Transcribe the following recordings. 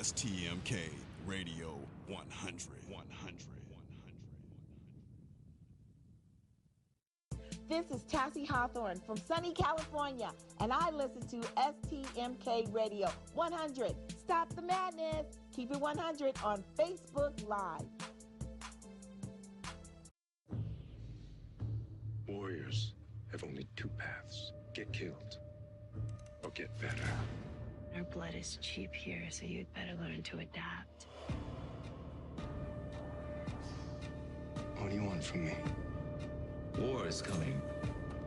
STMK Radio 100. This is Tassie Hawthorne from sunny California, and I listen to STMK Radio 100. Stop the madness. Keep it 100 on Facebook Live. Warriors have only two paths: get killed or get better. Our blood is cheap here, so you'd better learn to adapt. What do you want from me? War is coming.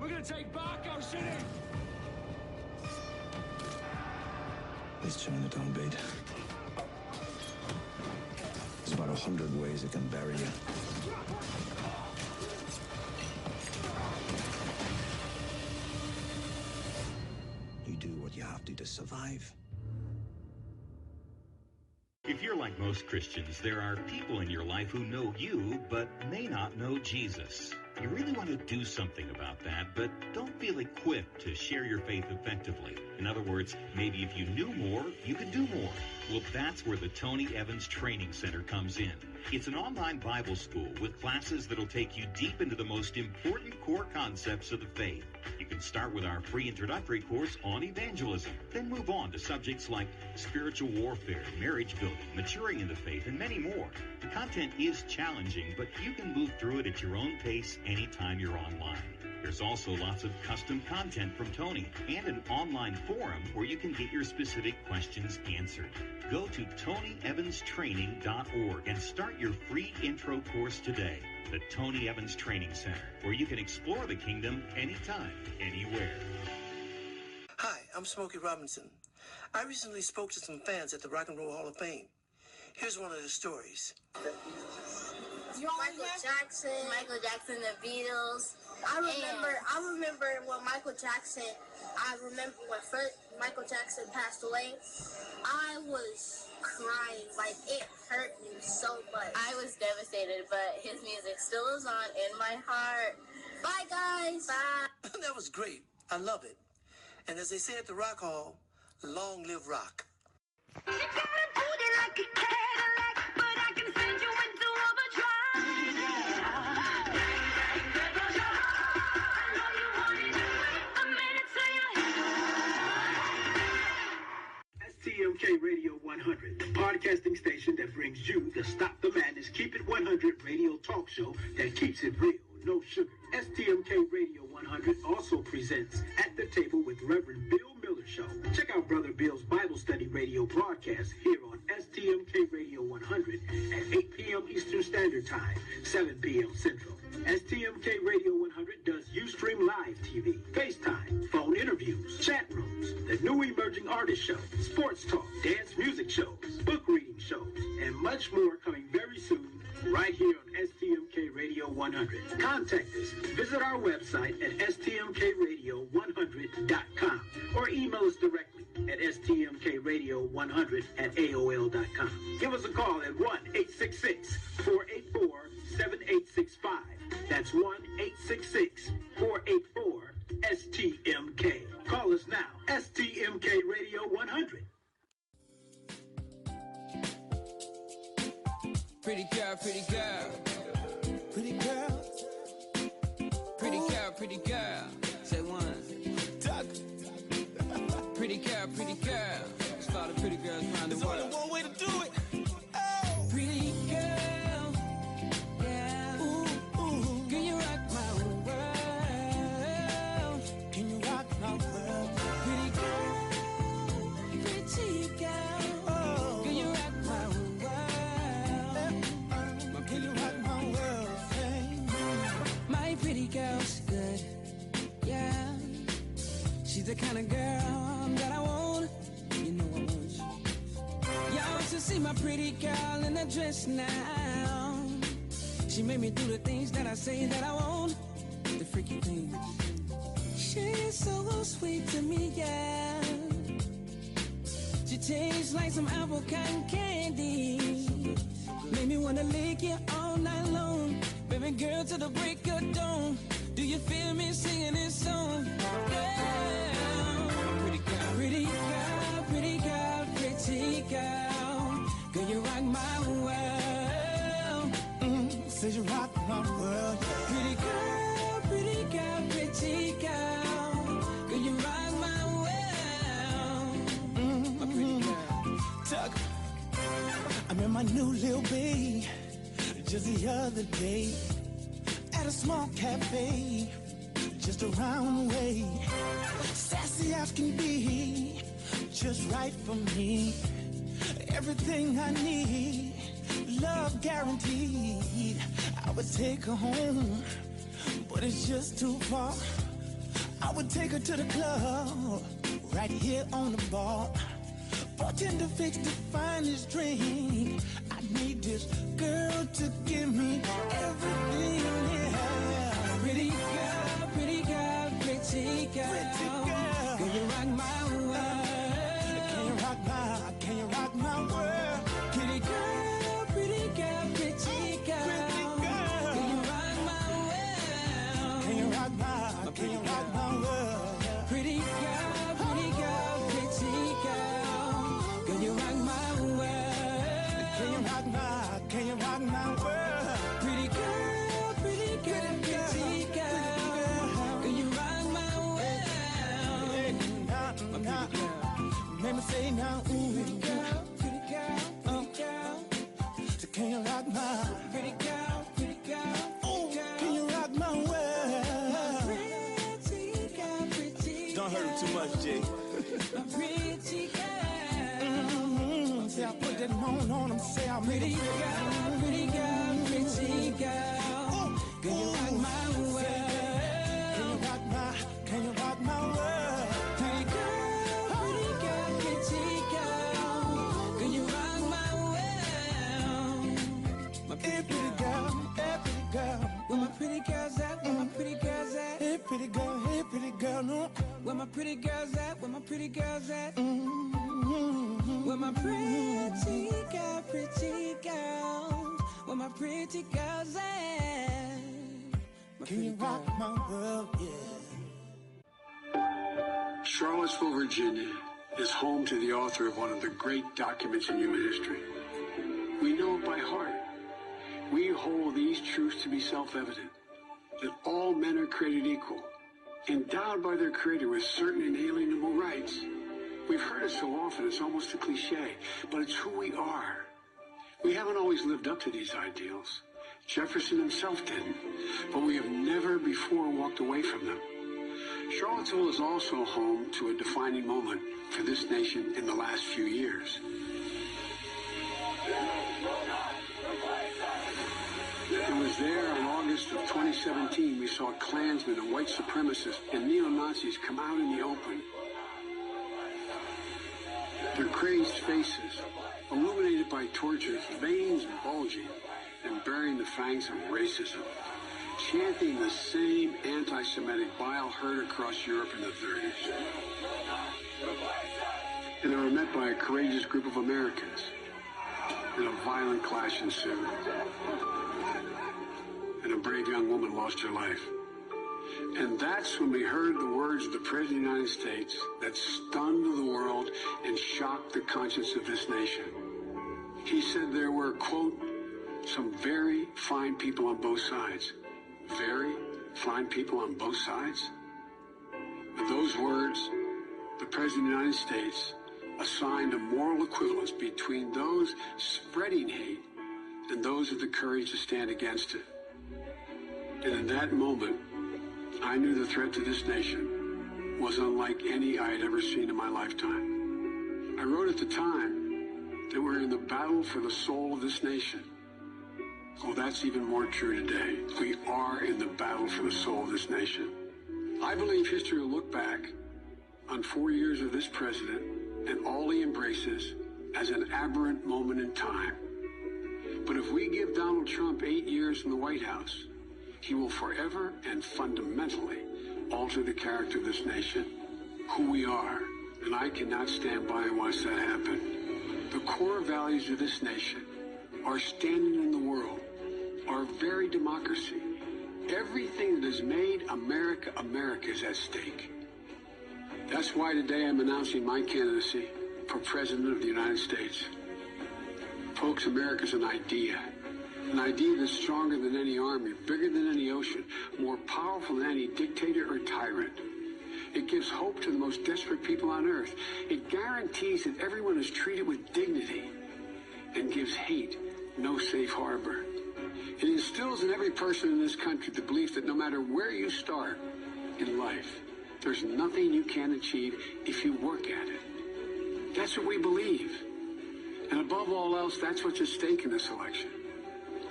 We're gonna take back our city! This China don't beat. There's about 100 ways it can bury you. You do what you have to survive. If you're like most Christians, there are people in your life who know you, but may not know Jesus. You really want to do something about that, but don't feel equipped to share your faith effectively. In other words, maybe if you knew more, you could do more. Well, that's where the Tony Evans Training Center comes in. It's an online Bible school with classes that'll take you deep into the most important core concepts of the faith. You can start with our free introductory course on evangelism, then move on to subjects like spiritual warfare, marriage building, maturing in the faith, and many more. The content is challenging, but you can move through it at your own pace anytime you're online. There's also lots of custom content from Tony and an online forum where you can get your specific questions answered. Go to TonyEvansTraining.org and start your free intro course today. The Tony Evans Training Center, where you can explore the kingdom anytime, anywhere. Hi, I'm Smokey Robinson. I recently spoke to some fans at the Rock and Roll Hall of Fame. Here's one of the stories. Michael Jackson, the Beatles. I remember when Michael Jackson Michael Jackson passed away. I was crying, like it hurt me so much. I was devastated, but his music still is on in my heart. Bye guys, bye. That was great. I love it. And as they say at the Rock Hall, long live rock. You gotta put it like a Cadillac, but I can send you into overdrive. STMK Radio 100, the podcasting station that brings you the Stop the Madness, Keep It 100 radio talk show that keeps it real, no sugar. STMK Radio 100 also presents At the Table with Reverend Bill Miller Show. Check out Brother Bill's Bible Study radio broadcast here on STMK Radio 100 at 8 p.m. Eastern Standard Time, 7 p.m. Central. STMK Radio 100 does Ustream Live TV, FaceTime, phone interviews, chat rooms, the new emerging artist show, sports talk, dance music shows, book reading shows, and much more coming very soon right here on STMK Radio 100. Contact us. Visit our website at stmkradio100.com or email us directly at stmkradio100@aol.com. Give us a call at 1-866-484-7865. That's 1-866-484-STMK. Call us now. STMK Radio 100. Pretty girl, pretty girl. Pretty girl. Pretty girl, pretty girl. Say one. Duck. Pretty girl, pretty girl. There's a lot of pretty girls around the world. There's only one way to do it. Oh. Pretty girl. Yeah. Ooh, ooh. Can you rock my world? Can you rock my world? Pretty girl. Pretty girl. Oh. Can you rock my world? Can you rock my world? Hey. My pretty girl's good. Yeah. She's the kind of girl that I want. You know I want you. Y'all should see my pretty girl in a dress now. She made me do the things that I say that I want. The freaky things. She's so sweet to me, yeah. She tastes like some apple cotton candy. Make me wanna lick you all night long. Baby girl, to the break of dawn. Do you feel me singing this song? Yeah. Pretty girl, pretty girl, pretty girl, pretty girl. rock my world. Says you rock my world. Pretty girl, pretty girl, pretty girl. Girl, you rock my world. My pretty girl. Tuck, I met my new little babe just the other day at a small cafe just around the way. Sassy as can be, just right for me. Everything I need, love guaranteed. I would take her home, but it's just too far. I would take her to the club, right here on the bar. Bartender fix the finest drink. I need this girl to give me everything, yeah. Pretty girl, pretty girl, pretty girl. Pretty girl. Girl, you rock my world. Can you rock my world? Pretty girl, pretty girl, pretty girl. Pretty girl. Girl, you rock my world. Can you rock my world? Pretty girl, pretty girl, pretty girl. Girl, you rock my world. Can you rock my world? Pretty girl, pretty girl, pretty girl. Girl, you rock my world. Nah. Make me say now, ooh. Pretty girl, pretty girl, pretty girl. So can you rock my Pretty girl, pretty girl. ooh? Can you rock my world? Pretty girl, pretty girl. Don't hurt him too much, Jay. My pretty girl. Say I put that moan on him. Say I made Pretty him girl, pretty girl, pretty girl. Girl, you rock my world. Can you rock my world? Pretty girl, pretty girl. Girl, you rock my world. My Hey, pretty girl, hey, pretty girl. Where my pretty girls at? Where my pretty girls at? Hey, pretty girl, no. Where my pretty girls at? Where my pretty girls at? Where my pretty girl, pretty girl. Where my pretty girls at? My Can you pretty rock girl. my world? Yeah. Charlottesville, Virginia is home to the author of one of the great documents in human history. We know it by heart. We hold these truths to be self-evident, that all men are created equal, endowed by their Creator with certain inalienable rights. We've heard it so often, it's almost a cliche, but it's who we are. We haven't always lived up to these ideals. Jefferson himself didn't, but we have never before walked away from them. Charlottesville is also home to a defining moment for this nation in the last few years. It was there in August of 2017 we saw Klansmen and white supremacists and neo-Nazis come out in the open. Their crazed faces, illuminated by torches, veins bulging, and bearing the fangs of racism, chanting the same anti-Semitic bile heard across Europe in the 30s. And they were met by a courageous group of Americans, and a violent clash ensued. And a brave young woman lost her life. And that's when we heard the words of the President of the United States that stunned the world and shocked the conscience of this nation. He said there were, quote, some very fine people on both sides. Very fine people on both sides? With those words, the President of the United States assigned a moral equivalence between those spreading hate and those with the courage to stand against it. And in that moment, I knew the threat to this nation was unlike any I had ever seen in my lifetime. I wrote at the time that we're in the battle for the soul of this nation. Well, that's even more true today. We are in the battle for the soul of this nation. I believe history will look back on 4 years of this president and all he embraces as an aberrant moment in time. But if we give Donald Trump 8 years in the White House, he will forever and fundamentally alter the character of this nation, who we are, and I cannot stand by and watch that happen. The core values of this nation, our standing in the world, our very democracy, everything that has made America America is at stake. That's why today I'm announcing my candidacy for President of the United States. Folks, Folks, America's an idea. An idea that's stronger than any army, bigger than any ocean, more powerful than any dictator or tyrant. It gives hope to the most desperate people on earth. It guarantees that everyone is treated with dignity and gives hate no safe harbor. It instills in every person in this country the belief that no matter where you start in life, there's nothing you can't achieve if you work at it. That's what we believe. And above all else, that's what's at stake in this election.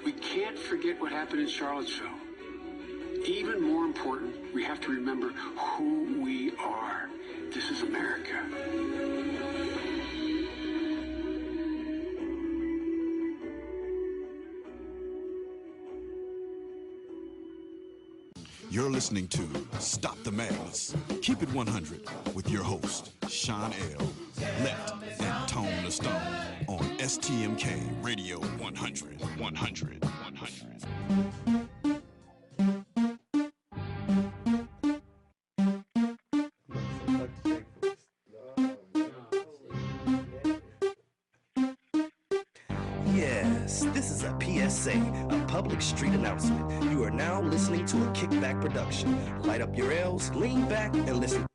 We can't forget what happened in Charlottesville. Even more important, we have to remember who we are. This is America. You're listening to Stop the Madness. Keep it 100 with your host, Shawn L. Let and Tone the Stone on STMK Radio 100. 100. 100. Yes, this is a PSA, a public street announcement. You are now listening to a Kickback production. Light up your L's, lean back, and listen.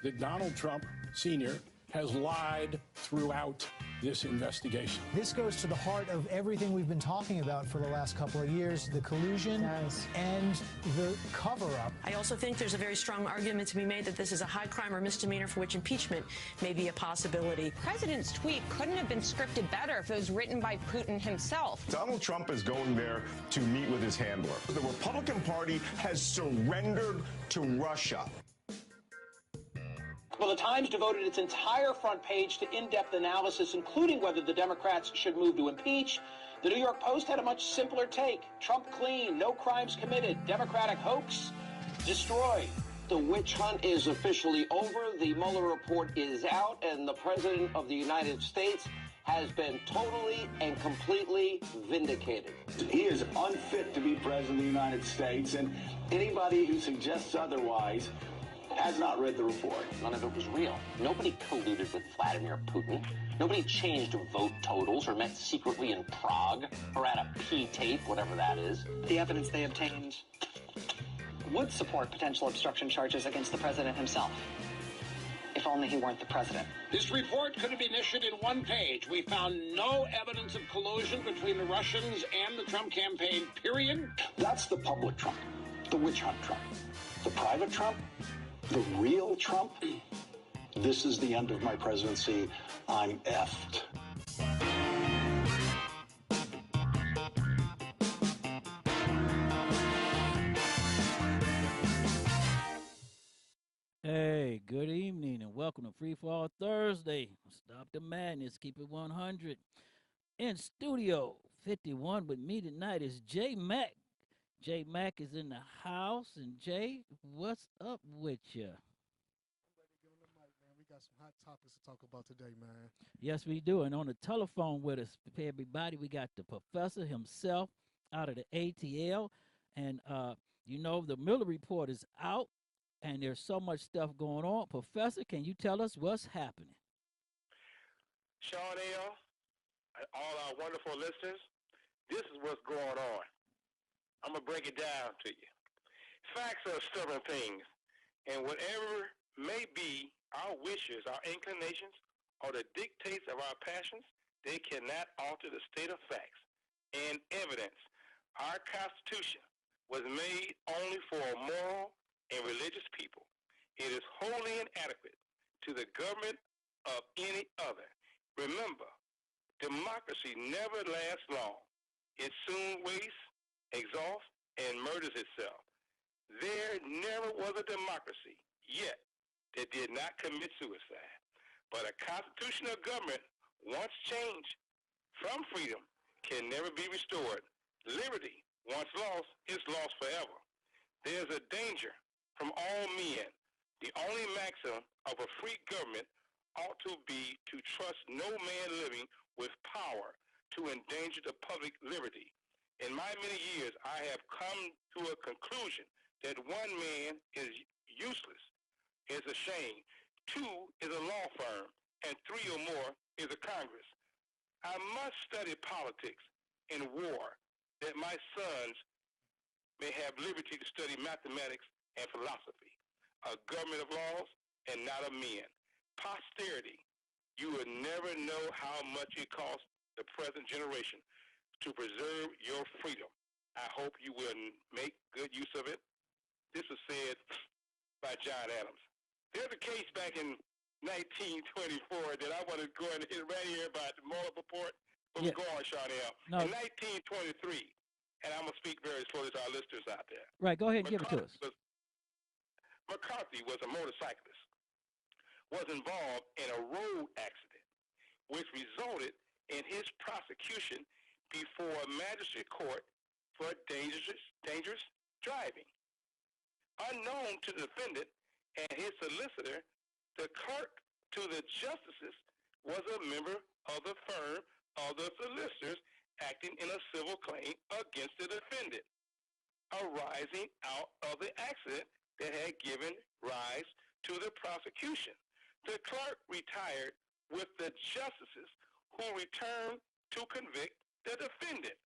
That Donald Trump Sr. has lied throughout this investigation. This goes to the heart of everything we've been talking about for the last couple of years, the collusion and the cover-up. I also think there's a very strong argument to be made that this is a high crime or misdemeanor for which impeachment may be a possibility. The president's tweet couldn't have been scripted better if it was written by Putin himself. Donald Trump is going there to meet with his handler. The Republican Party has surrendered to Russia. Well, the Times devoted its entire front page to in-depth analysis, including whether the Democrats should move to impeach. The New York Post had a much simpler take. Trump clean, no crimes committed. Democratic hoax destroyed. The witch hunt is officially over. The Mueller report is out, and the President of the United States has been totally and completely vindicated. He is unfit to be President of the United States, and anybody who suggests otherwise has not read the report. None of it was real. Nobody colluded with Vladimir Putin. Nobody changed vote totals or met secretly in Prague or at a P-tape, whatever that is. The evidence they obtained would support potential obstruction charges against the president himself, if only he weren't the president. This report could have been issued in one page. We found no evidence of collusion between the Russians and the Trump campaign, period. That's the public Trump, the witch hunt Trump. The private Trump, the real Trump, this is the end of my presidency. I'm effed. Hey, good evening and welcome to Free Fall Thursday. Stop the Madness, keep it 100. In Studio 51 with me tonight is J Mac. J Mac is in the house, and Jay, what's up with you? We got some hot topics to talk about today, man. Yes, we do. And on the telephone with us, everybody, we got the professor himself out of the ATL. And, you know, the Mueller report is out, and there's so much stuff going on. Professor, can you tell us what's happening? Shawn L., all our wonderful listeners, this is what's going on. I'm going to break it down to you. Facts are stubborn things, and whatever may be our wishes, our inclinations, or the dictates of our passions, they cannot alter the state of facts and evidence. Our Constitution was made only for a moral and religious people. It is wholly inadequate to the government of any other. Remember, democracy never lasts long. It soon wastes, exhausts, and murders itself. There never was a democracy, yet that did not commit suicide. But a constitutional government, once changed from freedom, can never be restored. Liberty, once lost, is lost forever. There's a danger from all men. The only maxim of a free government ought to be to trust no man living with power to endanger the public liberty. In my many years, I have come to a conclusion that one man is useless, is a shame, two is a law firm, and three or more is a Congress. I must study politics and war that my sons may have liberty to study mathematics and philosophy, a government of laws and not of men. Posterity, you will never know how much it costs the present generation to preserve your freedom. I hope you will make good use of it. This was said by John Adams. There's a case back in 1924 that I want to go and hit right here about the Mueller report. But go on, Shawn. No. In 1923, and I'm going to speak very slowly to our listeners out there. Right, go ahead and give it to us. McCarthy was a motorcyclist, was involved in a road accident, which resulted in his prosecution before a magistrate court for dangerous driving. Unknown to the defendant and his solicitor, the clerk to the justices was a member of the firm of the solicitors acting in a civil claim against the defendant, arising out of the accident that had given rise to the prosecution. The clerk retired with the justices who returned to convict the defendant.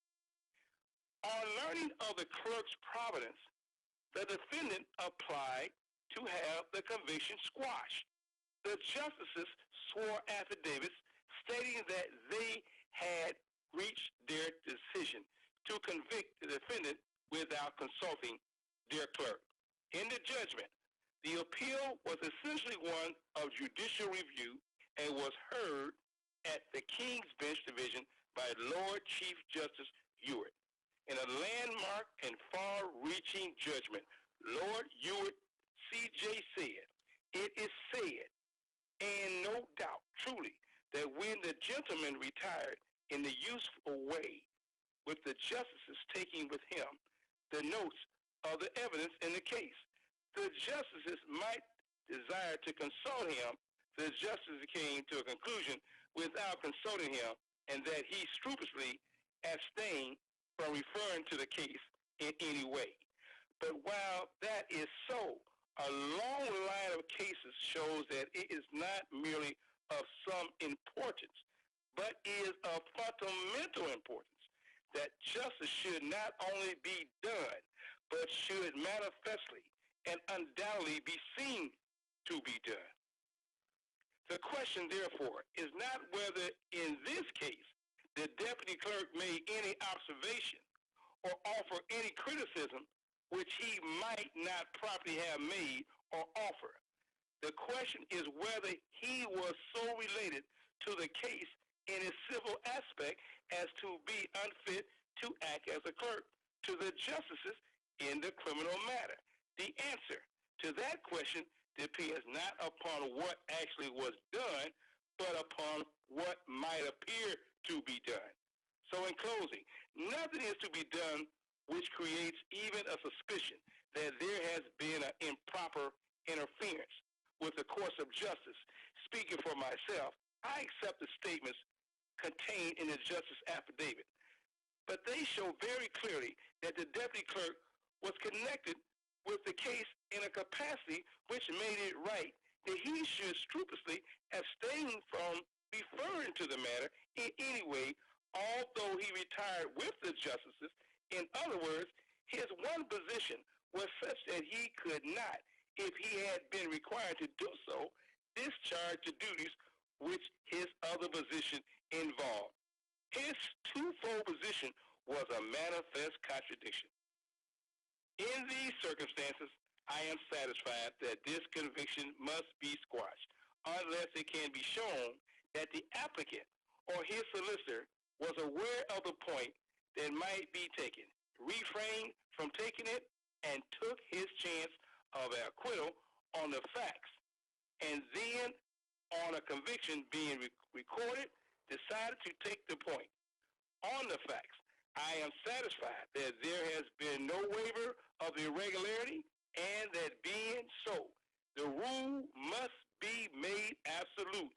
On learning of the clerk's providence, the defendant applied to have the conviction squashed. The justices swore affidavits stating that they had reached their decision to convict the defendant without consulting their clerk. In the judgment, the appeal was essentially one of judicial review and was heard at the King's Bench Division by Lord Chief Justice Ewart. In a landmark and far-reaching judgment, Lord Ewart C.J. said, "It is said, and no doubt, truly, that when the gentleman retired in the useful way, with the justices taking with him the notes of the evidence in the case, the justices might desire to consult him. The justices came to a conclusion without consulting him, and that he scrupulously abstained from referring to the case in any way. But while that is so, a long line of cases shows that it is not merely of some importance, but is of fundamental importance that justice should not only be done, but should manifestly and undoubtedly be seen to be done. The question, therefore, is not whether in this case the deputy clerk made any observation or offer any criticism which he might not properly have made or offer. The question is whether he was so related to the case in its civil aspect as to be unfit to act as a clerk to the justices in the criminal matter. The answer to that question depends not upon what actually was done, but upon what might appear to be done. So in closing, nothing is to be done which creates even a suspicion that there has been an improper interference with the course of justice. Speaking for myself, I accept the statements contained in the justice affidavit, but they show very clearly that the deputy clerk was connected with the case in a capacity which made it right that he should scrupulously abstain from referring to the matter in any way, although he retired with the justices. In other words, his one position was such that he could not, if he had been required to do so, discharge the duties which his other position involved. His twofold position was a manifest contradiction. In these circumstances, I am satisfied that this conviction must be squashed unless it can be shown that the applicant or his solicitor was aware of the point that might be taken, refrained from taking it, and took his chance of acquittal on the facts and then on a conviction being recorded, decided to take the point on the facts. I am satisfied that there has been no waiver of the irregularity, and that being so, the rule must be made absolute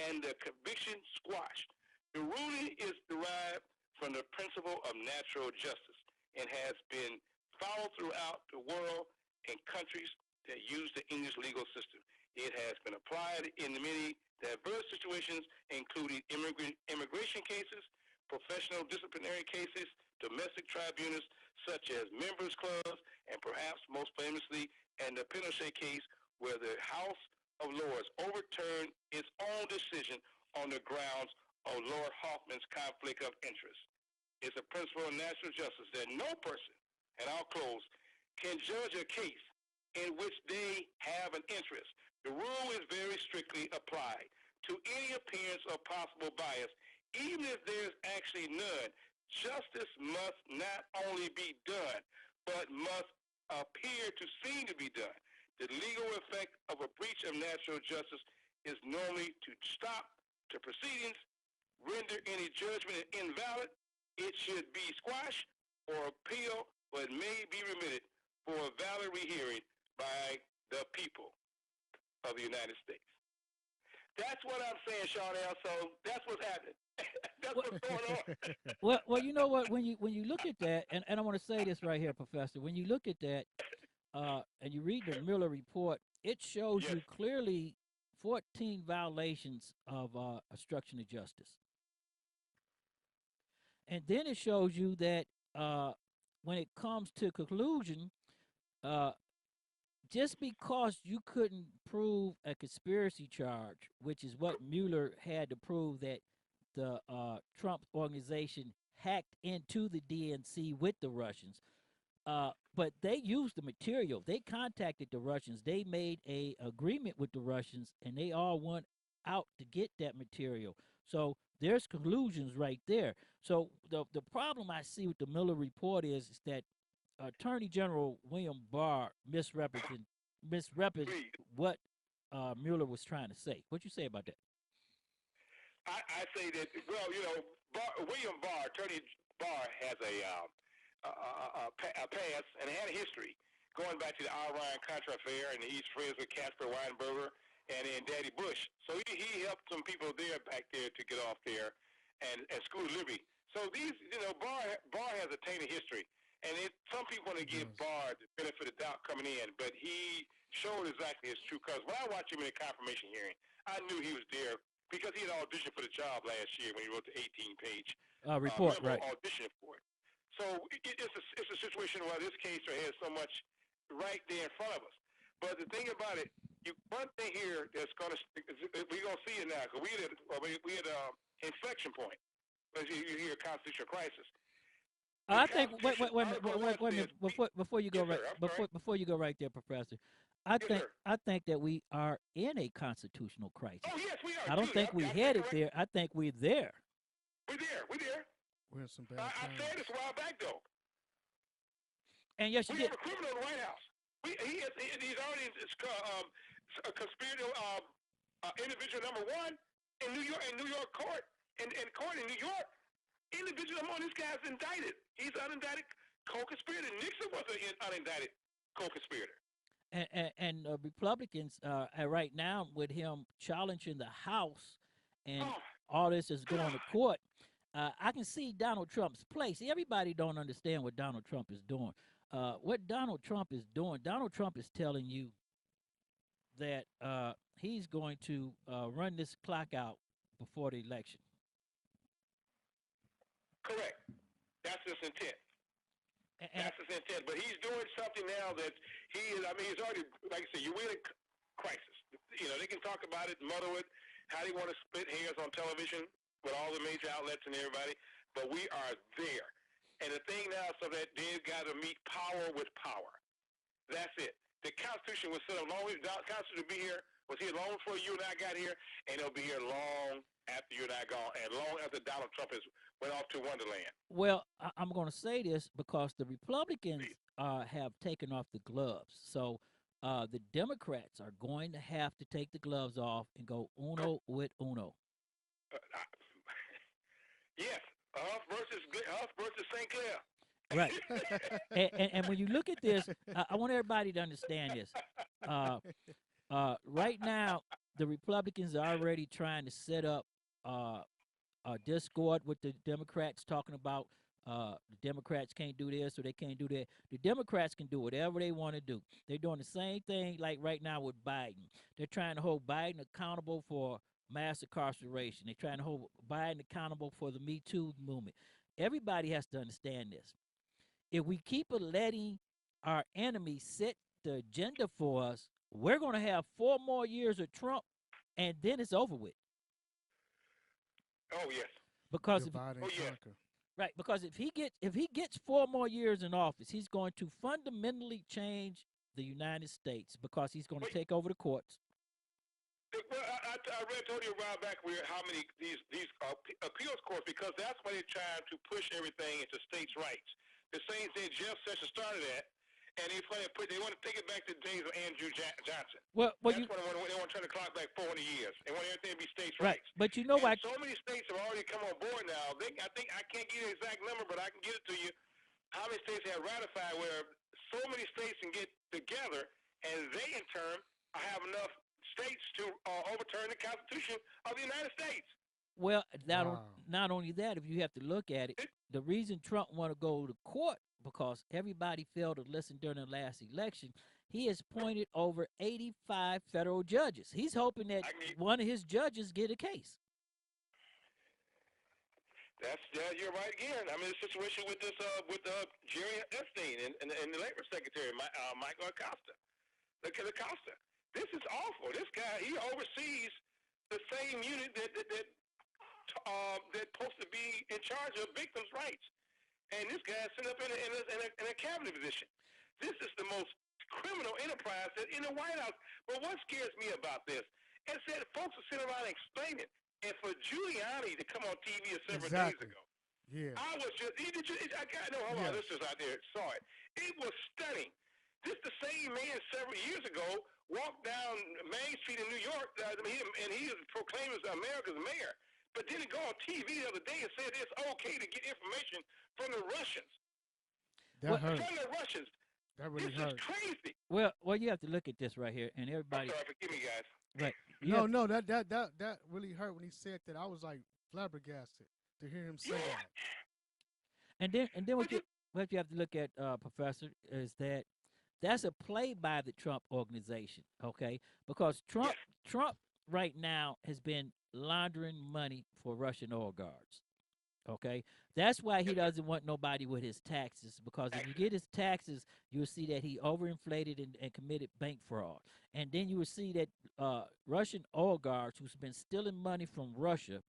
and the conviction squashed. The ruling is derived from the principle of natural justice and has been followed throughout the world in countries that use the English legal system. It has been applied in many diverse situations, including immigration cases, professional disciplinary cases, domestic tribunals such as members' clubs, and perhaps most famously in the Pinochet case, where the House of Lords overturned its own decision on the grounds of Lord Hoffman's conflict of interest. It's a principle of natural justice that no person, and I'll close, can judge a case in which they have an interest. The rule is very strictly applied to any appearance of possible bias, even if there's actually none. Justice must not only be done, but must appear to seem to be done. The legal effect of a breach of natural justice is normally to stop the proceedings, render any judgment invalid. It should be squashed or appealed, but may be remitted for a valid rehearing by the people of the United States. That's what I'm saying, Shawn L. So that's what's happening. That's what's going on. Well, you know what? When you look at that, and I want to say this right here, Professor. When you look at that, and you read the Mueller report, it shows you clearly 14 violations of obstruction of justice, and then it shows you that when it comes to conclusion, uh, just because you couldn't prove a conspiracy charge, which is what Mueller had to prove, that the Trump organization hacked into the DNC with the Russians. But they used the material. They contacted the Russians. They made a agreement with the Russians, and they all went out to get that material. So there's conclusions right there. So the problem I see with the Mueller report is that Attorney General William Barr misrepresented what Mueller was trying to say. What you say about that? I say that, well, you know, William Barr, Attorney Barr, has a past and had a history going back to the Iran-Contra affair, and he's friends with Casper Weinberger and Daddy Bush. So he helped some people there back there to get off there and School of Liberty. So these, you know, Barr has a tainted history. And some people want to give Barr the benefit of the doubt coming in, but he showed exactly his true colors. When I watched him in the confirmation hearing, I knew he was there because he had auditioned for the job last year when he wrote the 18-page report, memo right? Audition for it. So it's a situation where this case has so much right there in front of us. But the thing about it, one thing here that's going to we're going to see it now, because we had an inflection point. As you hear a constitutional crisis. I think wait a minute before you go before you go right there, Professor. I think that we are in a constitutional crisis. Oh yes, we are. I don't think we headed there. I think we're there. We're there. We're in some bad times. I said this a while back though. And yes, you did. We have a criminal in the White House. He's already a conspirator individual number one in New York court in court in New York. Individual number one, this guy's indicted. He's unindicted co-conspirator. Nixon was an unindicted co-conspirator. And Republicans right now with him challenging the House and all this is going to court. I can see Donald Trump's place. Everybody don't understand what Donald Trump is doing. What Donald Trump is telling you that he's going to run this clock out before the election. Correct. That's his intent. That's his intent. But he's doing something now that he's already, like I said, you're in a crisis. You know, they can talk about it, muddle it, how they want to split hairs on television with all the major outlets and everybody, but we are there. And the thing now is so that they've got to meet power with power. That's it. The Constitution was set up long, the Constitution was here long before you and I got here, and it'll be here long after you and I gone, and long after Donald Trump went off to Wonderland. Well, I'm going to say this because the Republicans have taken off the gloves. So the Democrats are going to have to take the gloves off and go uno with uno. Yes, us versus St. Clair. Right. And when you look at this, I want everybody to understand this. Right now, the Republicans are already trying to set up a discord with the Democrats, talking about the Democrats can't do this or they can't do that. The Democrats can do whatever they want to do. They're doing the same thing like right now with Biden. They're trying to hold Biden accountable for mass incarceration. They're trying to hold Biden accountable for the Me Too movement. Everybody has to understand this. If we keep letting our enemies set the agenda for us, we're going to have 4 more years of Trump, and then it's over with. Oh yes. Because if he gets 4 more years in office, he's going to fundamentally change the United States because he's going to take over the courts. Well, I told you a while back how many these appeals courts, because that's why they're trying to push everything into states' rights. The same thing Jeff Sessions started at, and they want to take it back to the days of Andrew Johnson. Well, that's why they want to turn the clock back 40 years. They want everything to be states' rights. But you know why? So many states have already come on board now. I think I can't give you the exact number, but I can get it to you. How many states have ratified? Where so many states can get together, and they in turn have enough states to overturn the Constitution of the United States. Well, not only that, if you have to look at it, the reason Trump want to go to court because everybody failed to listen during the last election. He has appointed over 85 federal judges. He's hoping that one of his judges get a case. You're right again. I mean, the situation with this Jerry Epstein and the Labor Secretary Michael Acosta. Acosta. This is awful. This guy, he oversees the same unit that's supposed to be in charge of victims' rights, and this guy's sitting up in a cabinet position. This is the most criminal enterprise in the White House. But what scares me about this is that folks are sitting around explaining, and for Giuliani to come on TV several days ago, I was just, I got no hold on, listeners out there saw it. It was stunning. This the same man several years ago walked down Main Street in New York, and he was proclaimed as America's mayor. But then he go on TV the other day and said it's okay to get information from the Russians. That hurt. From the Russians. That really hurt. This is crazy. Well, you have to look at this right here, and everybody. I'm sorry, forgive me, guys. Right. No, that really hurt when he said that. I was like flabbergasted to hear him say that. And then what you have to look at, Professor, is that that's a play by the Trump organization, okay? Because Trump right now has been laundering money for Russian oligarchs, okay? That's why he doesn't want nobody with his taxes, because if you get his taxes, you'll see that he overinflated and committed bank fraud. And then you will see that Russian oligarchs who's been stealing money from Russia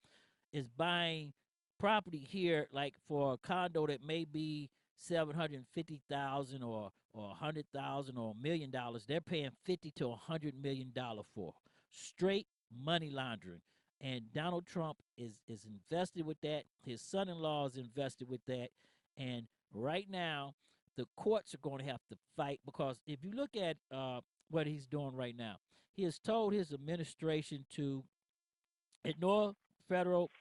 is buying property here, like for a condo that may be $750,000 or $100,000 or $1 million. They're paying $50 to $100 million for straight money laundering. And Donald Trump is invested with that. His son-in-law is invested with that. And right now, the courts are going to have to fight, because if you look at what he's doing right now, he has told his administration to ignore federal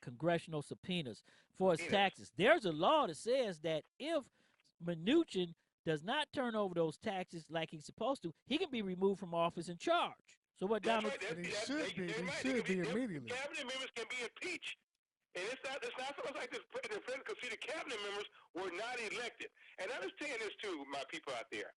congressional subpoenas for his taxes. There's a law that says that if Mnuchin does not turn over those taxes like he's supposed to, he can be removed from office and charged. So what Donald? He should be immediately. Cabinet members can be impeached, and it's not so much like this. Because see, the cabinet members were not elected, and understand this too, my people out there.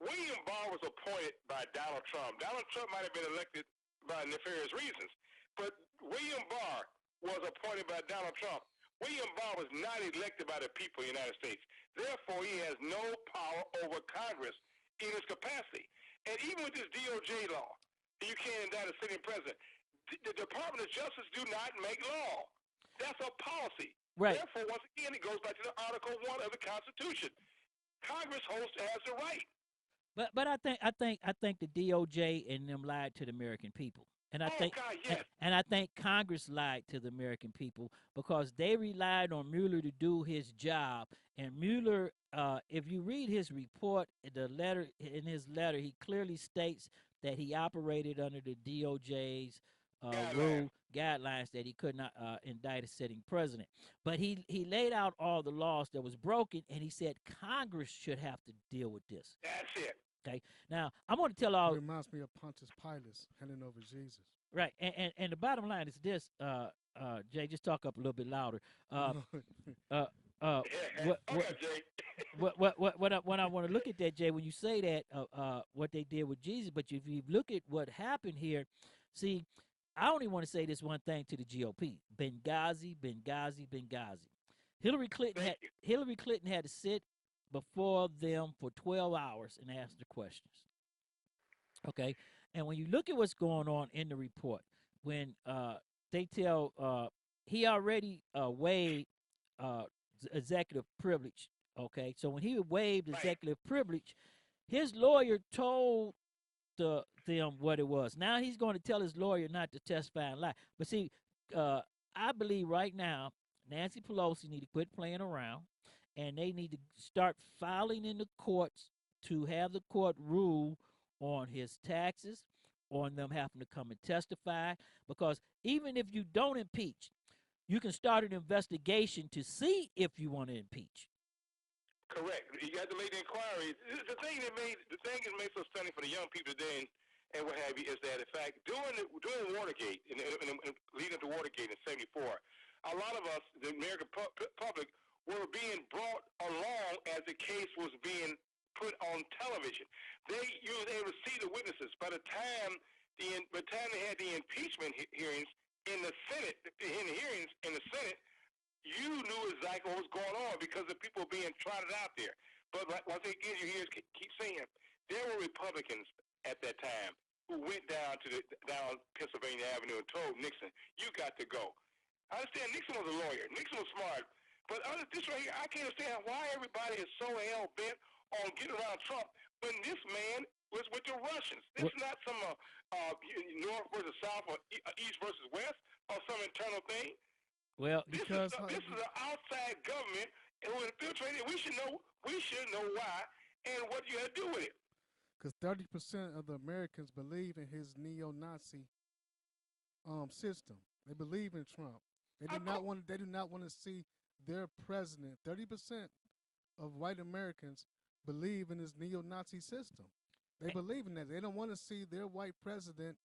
William Barr was appointed by Donald Trump. Donald Trump might have been elected by nefarious reasons, but William Barr was appointed by Donald Trump. William Barr was not elected by the people of the United States. Therefore, he has no power over Congress in his capacity. And even with this DOJ law, you can't indict a sitting president. The Department of Justice do not make law. That's a policy. Right. Therefore, once again, it goes back to the Article 1 of the Constitution. Congress has the right. But I think the DOJ and them lied to the American people. And I think, God, yes. and I think Congress lied to the American people because they relied on Mueller to do his job. And Mueller, if you read his report, in his letter, he clearly states that he operated under the DOJ's rule guidelines that he could not indict a sitting president. But he laid out all the laws that was broken, and he said Congress should have to deal with this. That's it. Okay. Now I'm going to tell all. It reminds me of Pontius Pilate handing over Jesus. Right, and the bottom line is this, Jay. Just talk up a little bit louder. What I want to look at that, Jay, when you say that, what they did with Jesus, but if you look at what happened here, see, I only want to say this one thing to the GOP: Benghazi, Benghazi, Benghazi. Hillary Clinton had to sit before them for 12 hours and ask the questions. Okay, and when you look at what's going on in the report, when they tell he already waived executive privilege. Okay, so when he waived executive privilege, his lawyer told them what it was. Now he's going to tell his lawyer not to testify and lie. But see, I believe right now Nancy Pelosi need to quit playing around, and they need to start filing in the courts to have the court rule on his taxes, on them having to come and testify. Because even if you don't impeach, you can start an investigation to see if you want to impeach. Correct. You got to make the inquiry. The thing that made so stunning for the young people today and what have you is that, in fact, during Watergate, and leading up to Watergate in '74, a lot of us, the American public, were being brought along as the case was being put on television. They were able to see the witnesses. By the time they had the impeachment hearings in the Senate, you knew exactly what was going on because the people being trotted out there. But once again, you hear keep saying there were Republicans at that time who went down Pennsylvania Avenue and told Nixon, "You got to go." I understand Nixon was a lawyer. Nixon was smart. But this right here, I can't understand why everybody is so hell bent on getting around Trump when this man was with the Russians. This is not some North versus South or East versus West or some internal thing. Well, this is an outside government, and when infiltrated, we should know why and what you got to do with it. Because 30% of the Americans believe in his neo-Nazi system. They believe in Trump. They do not want to see their president. 30% of white Americans believe in his neo-Nazi system. They believe in that. They don't want to see their white president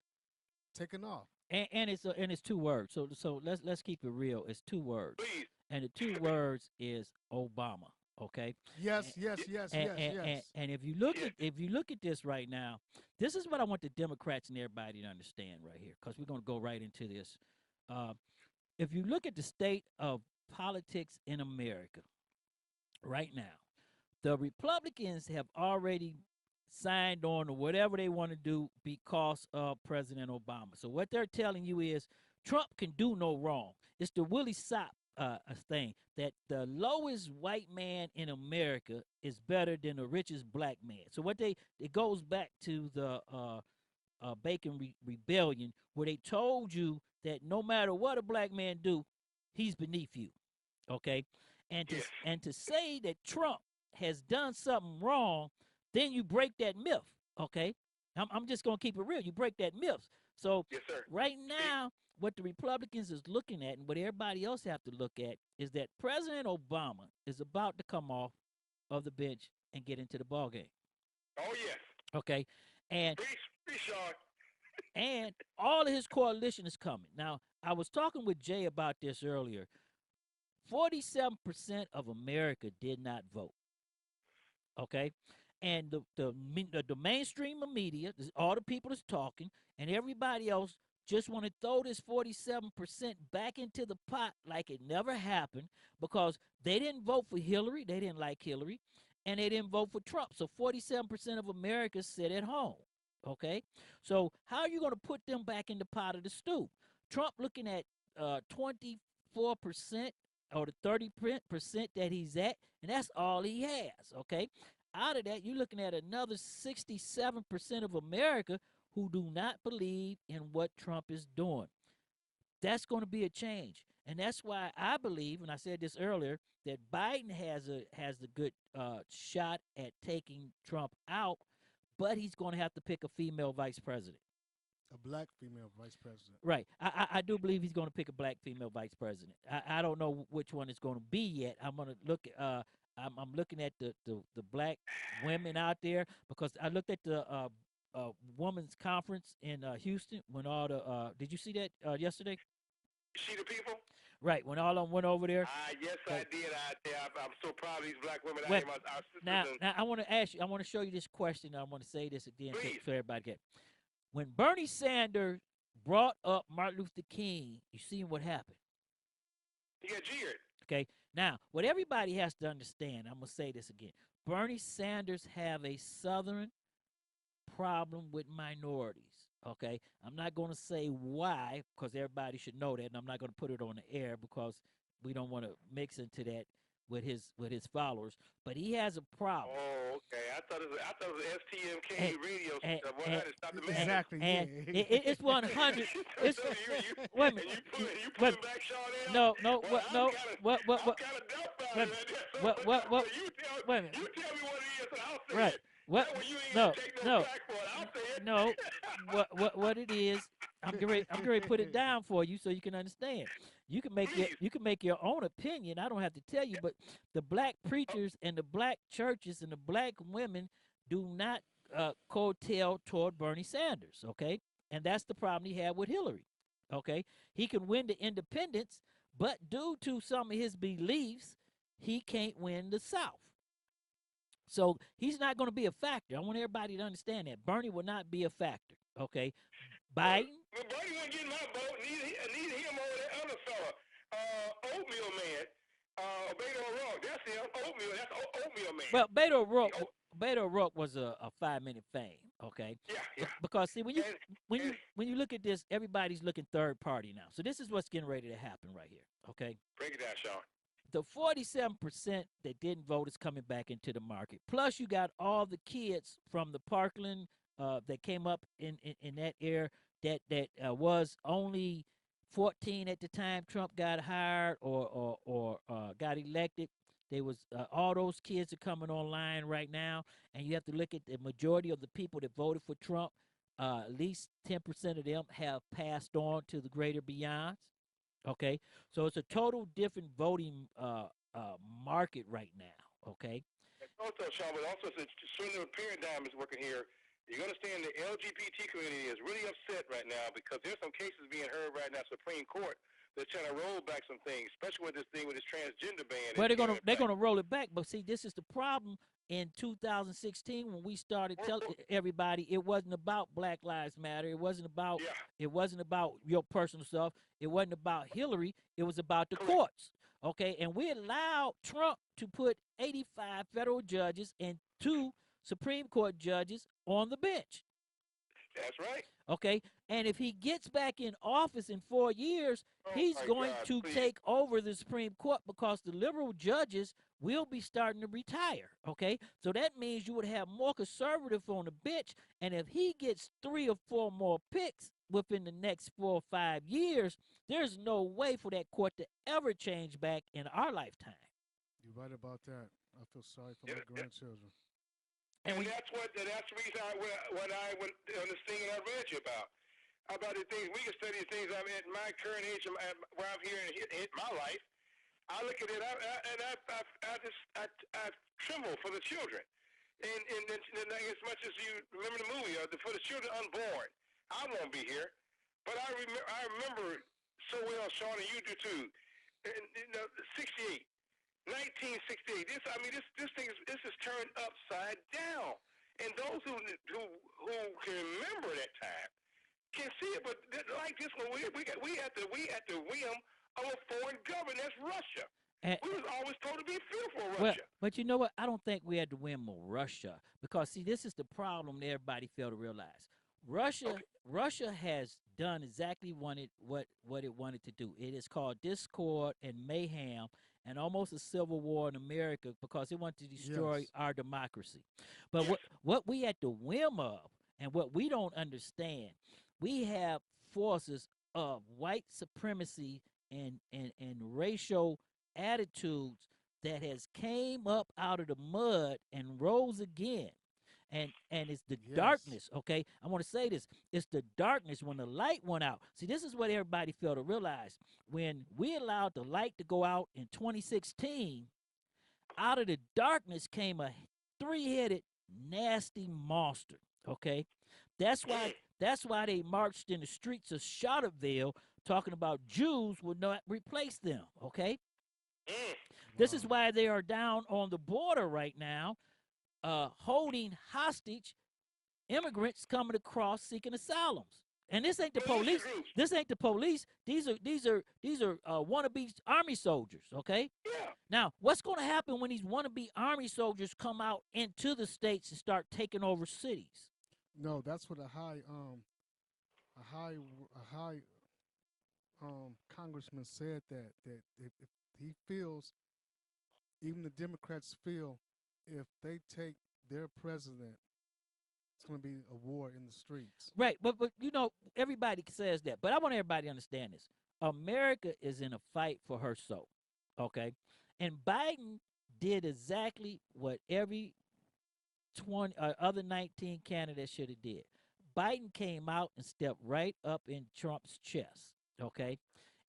taken off. And it's two words. So let's keep it real. It's two words. Please. And the two words is Obama. Okay. Yes. And if you look at this right now, this is what I want the Democrats and everybody to understand right here, because we're going to go right into this. If you look at the state of politics in America right now, the Republicans have already signed on to whatever they want to do because of President Obama. So what they're telling you is Trump can do no wrong. It's the Willie Sop thing, that the lowest white man in America is better than the richest black man. So it goes back to the Bacon Rebellion, where they told you that no matter what a black man do, he's beneath you. Okay? And to say that Trump has done something wrong, then you break that myth. Okay? I'm just going to keep it real. You break that myth. So right now, what the Republicans is looking at and what everybody else have to look at is that President Obama is about to come off of the bench and get into the ball game. Oh, yes. Okay? And Shawn. and all of his coalition is coming. Now, I was talking with Jay about this earlier. 47% of America did not vote. Okay? And the mainstream media, all the people that's talking, and everybody else just want to throw this 47% back into the pot like it never happened, because they didn't vote for Hillary, they didn't like Hillary, and they didn't vote for Trump. So 47% of America sit at home. Okay? So how are you going to put them back in the pot of the stew? Trump looking at 24% or the 30% that he's at, and that's all he has. Okay? Out of that, you're looking at another 67% of America who do not believe in what Trump is doing. That's going to be a change. And that's why I believe, and I said this earlier, that Biden has the good shot at taking Trump out, but he's going to have to pick a female vice president. A black female vice president. Right. I do believe he's going to pick a black female vice president. I don't know which one it's going to be yet. I'm going to look at I'm looking at the black women out there, because I looked at the women's conference in Houston when all the did you see that yesterday? See the people? Right, when all of them went over there. Yes, I did. I'm so proud of these black women. Well, Our sisters now I want to ask you. I want to show you this question. I want to say this again Please. so everybody get. When Bernie Sanders brought up Martin Luther King, you seen what happened. He got jeered. Okay. Now, what everybody has to understand, I'm gonna say this again. Bernie Sanders have a Southern problem with minorities. Okay, I'm not going to say why, because everybody should know that, and I'm not going to put it on the air because we don't want to mix into that with his followers. But he has a problem. Oh, okay. I thought it was STMK radio. 100. Stop the man. Exactly. And yeah. it's 100. It's you wait a minute. pulling back Shawn? No. Well, No. I'm kind of dumbfounded right there. What? So Wait a minute. You tell me what it is, and I'll say Right. it. What? That way you ain't No. gonna take no flack for it. I'll say it. No. What it is? I'm going to put it down for you so you can understand. You can make your own opinion. I don't have to tell you, but the black preachers and the black churches and the black women do not coattail toward Bernie Sanders. Okay, and that's the problem he had with Hillary. Okay, he can win the independents, but due to some of his beliefs, he can't win the South. So he's not going to be a factor. I want everybody to understand that. Bernie will not be a factor. Okay. Biden. Well, Bernie won't get my vote. Neither him or that other fella. Oatmeal Man. Beto O'Rourke. That's him. Oatmeal. That's Oatmeal Man. Well, Beto O'Rourke was a 5-minute fame. Okay. Yeah. Because see, when you look at this, everybody's looking third party now. So this is what's getting ready to happen right here. Okay. Break it down, Shawn. The 47% that didn't vote is coming back into the market. Plus, you got all the kids from the Parkland that came up in that era that was only 14 at the time Trump got hired or got elected. They was all those kids are coming online right now, and you have to look at the majority of the people that voted for Trump. At least 10% of them have passed on to the greater beyonds. Okay, so it's a total different voting market right now. Okay. Also, Shawn, but also it's a certain paradigm is working here. You understand the LGBT community is really upset right now because there's some cases being heard right now, Supreme Court. They're trying to roll back some things, especially with this thing with this transgender ban. Well, they're gonna roll it back, but see, this is the problem. In 2016, when we started telling everybody it wasn't about Black Lives Matter, it wasn't about your personal stuff, it wasn't about Hillary, it was about the courts. Okay, and we allowed Trump to put 85 federal judges and 2 Supreme Court judges on the bench. That's right. Okay, and if he gets back in office in 4 years, he's going to take over the Supreme Court because the liberal judges will be starting to retire. Okay, so that means you would have more conservative on the bench, and if he gets 3 or 4 more picks within the next 4 or 5 years, there's no way for that court to ever change back in our lifetime. You're right about that. I feel sorry for my grandchildren. And that's the reason when I went on this thing that I read you about the things we can study things. I mean, at my current age, where I'm here in my life, I look at it I tremble for the children, and as much as you remember the movie for the children unborn, I won't be here, but I remember so well, Shawn, and you do too. In 68. 1968. This thing is turned upside down, and those who can remember that time can see it. But like this one, we at the whim of a foreign government. That's Russia. We was always told to be fearful of Russia. But you know what? I don't think we had to whim of Russia because see, this is the problem that everybody failed to realize. Russia has done exactly what it wanted to do. It is called discord and mayhem and almost a civil war in America because it wanted to destroy our democracy. But what we had the whim of And what we don't understand, we have forces of white supremacy and racial attitudes that has came up out of the mud and rose again. And it's the darkness, okay? I want to say this. It's the darkness when the light went out. See, this is what everybody failed to realize. When we allowed the light to go out in 2016, out of the darkness came a three-headed nasty monster, okay? That's why they marched in the streets of Charlottesville talking about Jews would not replace them, okay? This is why they are down on the border right now, holding hostage immigrants coming across seeking asylums. And this ain't the police. This ain't the police. These are wannabe army soldiers, okay? Yeah. Now, what's going to happen when these wannabe army soldiers come out into the states and start taking over cities? No, that's what a high congressman said that if he feels, even the Democrats feel, if they take their president, it's going to be a war in the streets. Right, but you know, everybody says that. But I want everybody to understand this. America is in a fight for her soul, okay? And Biden did exactly what every 20 other 19 candidates should have did. Biden came out and stepped right up in Trump's chest, okay?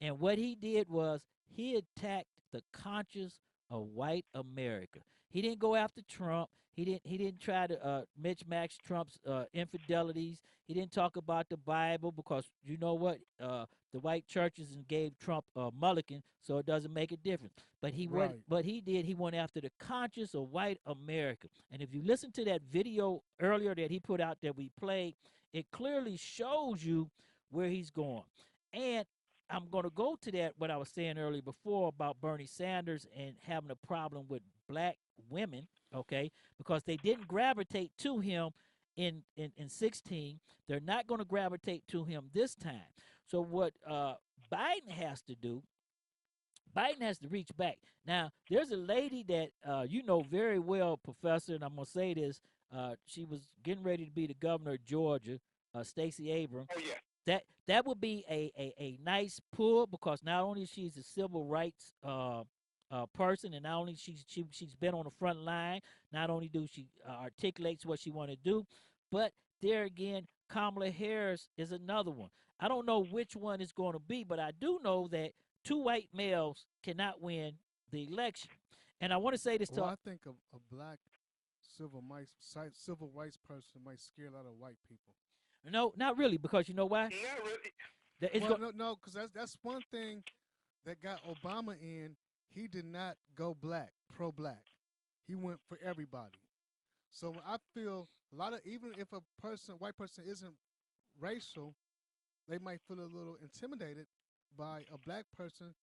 And what he did was he attacked the conscience of white America. He didn't go after Trump. He didn't try to mismatch Trump's infidelities. He didn't talk about the Bible because you know what? The white churches gave Trump a mulligan, so it doesn't make a difference. But he went after the conscience of white America. And if you listen to that video earlier that he put out that we played, it clearly shows you where he's going. And I'm going to go to that, what I was saying earlier before about Bernie Sanders and having a problem with black women, okay, because they didn't gravitate to him in 16. They're not going to gravitate to him this time. So what Biden has to do, Biden has to reach back. Now, there's a lady that you know very well, Professor, and I'm going to say this. She was getting ready to be the governor of Georgia, Stacey Abrams. Oh, yeah. That would be a nice pull because not only she's a civil rights person, and not only she's been on the front line, not only do she articulates what she want to do, but there again, Kamala Harris is another one. I don't know which one it's going to be, but I do know that two white males cannot win the election. And I want to say this I think a black civil rights person might scare a lot of white people. No, not really, because you know why? Not really. No, because that's one thing that got Obama in. He did not go pro-black. He went for everybody. So I feel a lot of, even if a white person isn't racial, they might feel a little intimidated by a black person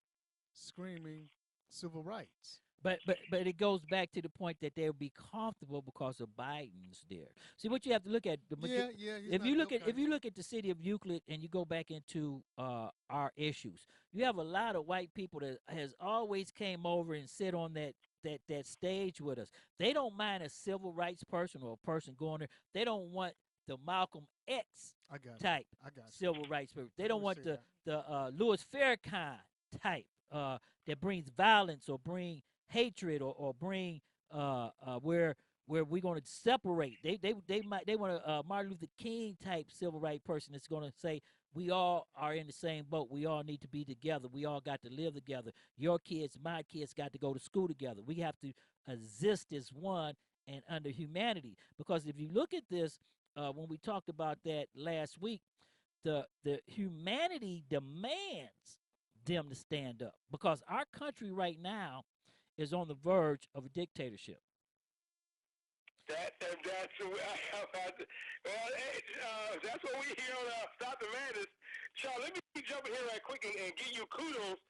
screaming civil rights. But it goes back to the point that they'll be comfortable because of Biden's there. See, what you have to look at. If you look at the city of Euclid and you go back into our issues, you have a lot of white people that has always came over and sit on that stage with us. They don't mind a civil rights person or a person going there. They don't want the Malcolm X type civil rights person. They don't want the Louis Farrakhan type that brings violence or bring hatred or bring where we're going to separate. They want a Martin Luther King type civil rights person that's going to say we all are in the same boat. We all need to be together. We all got to live together. Your kids, my kids got to go to school together. We have to exist as one and under humanity. Because if you look at this, when we talked about that last week, the humanity demands them to stand up because our country right now is on the verge of a dictatorship. That's what we hear on Stop the Madness. Shawn, let me jump in here right quick and give you kudos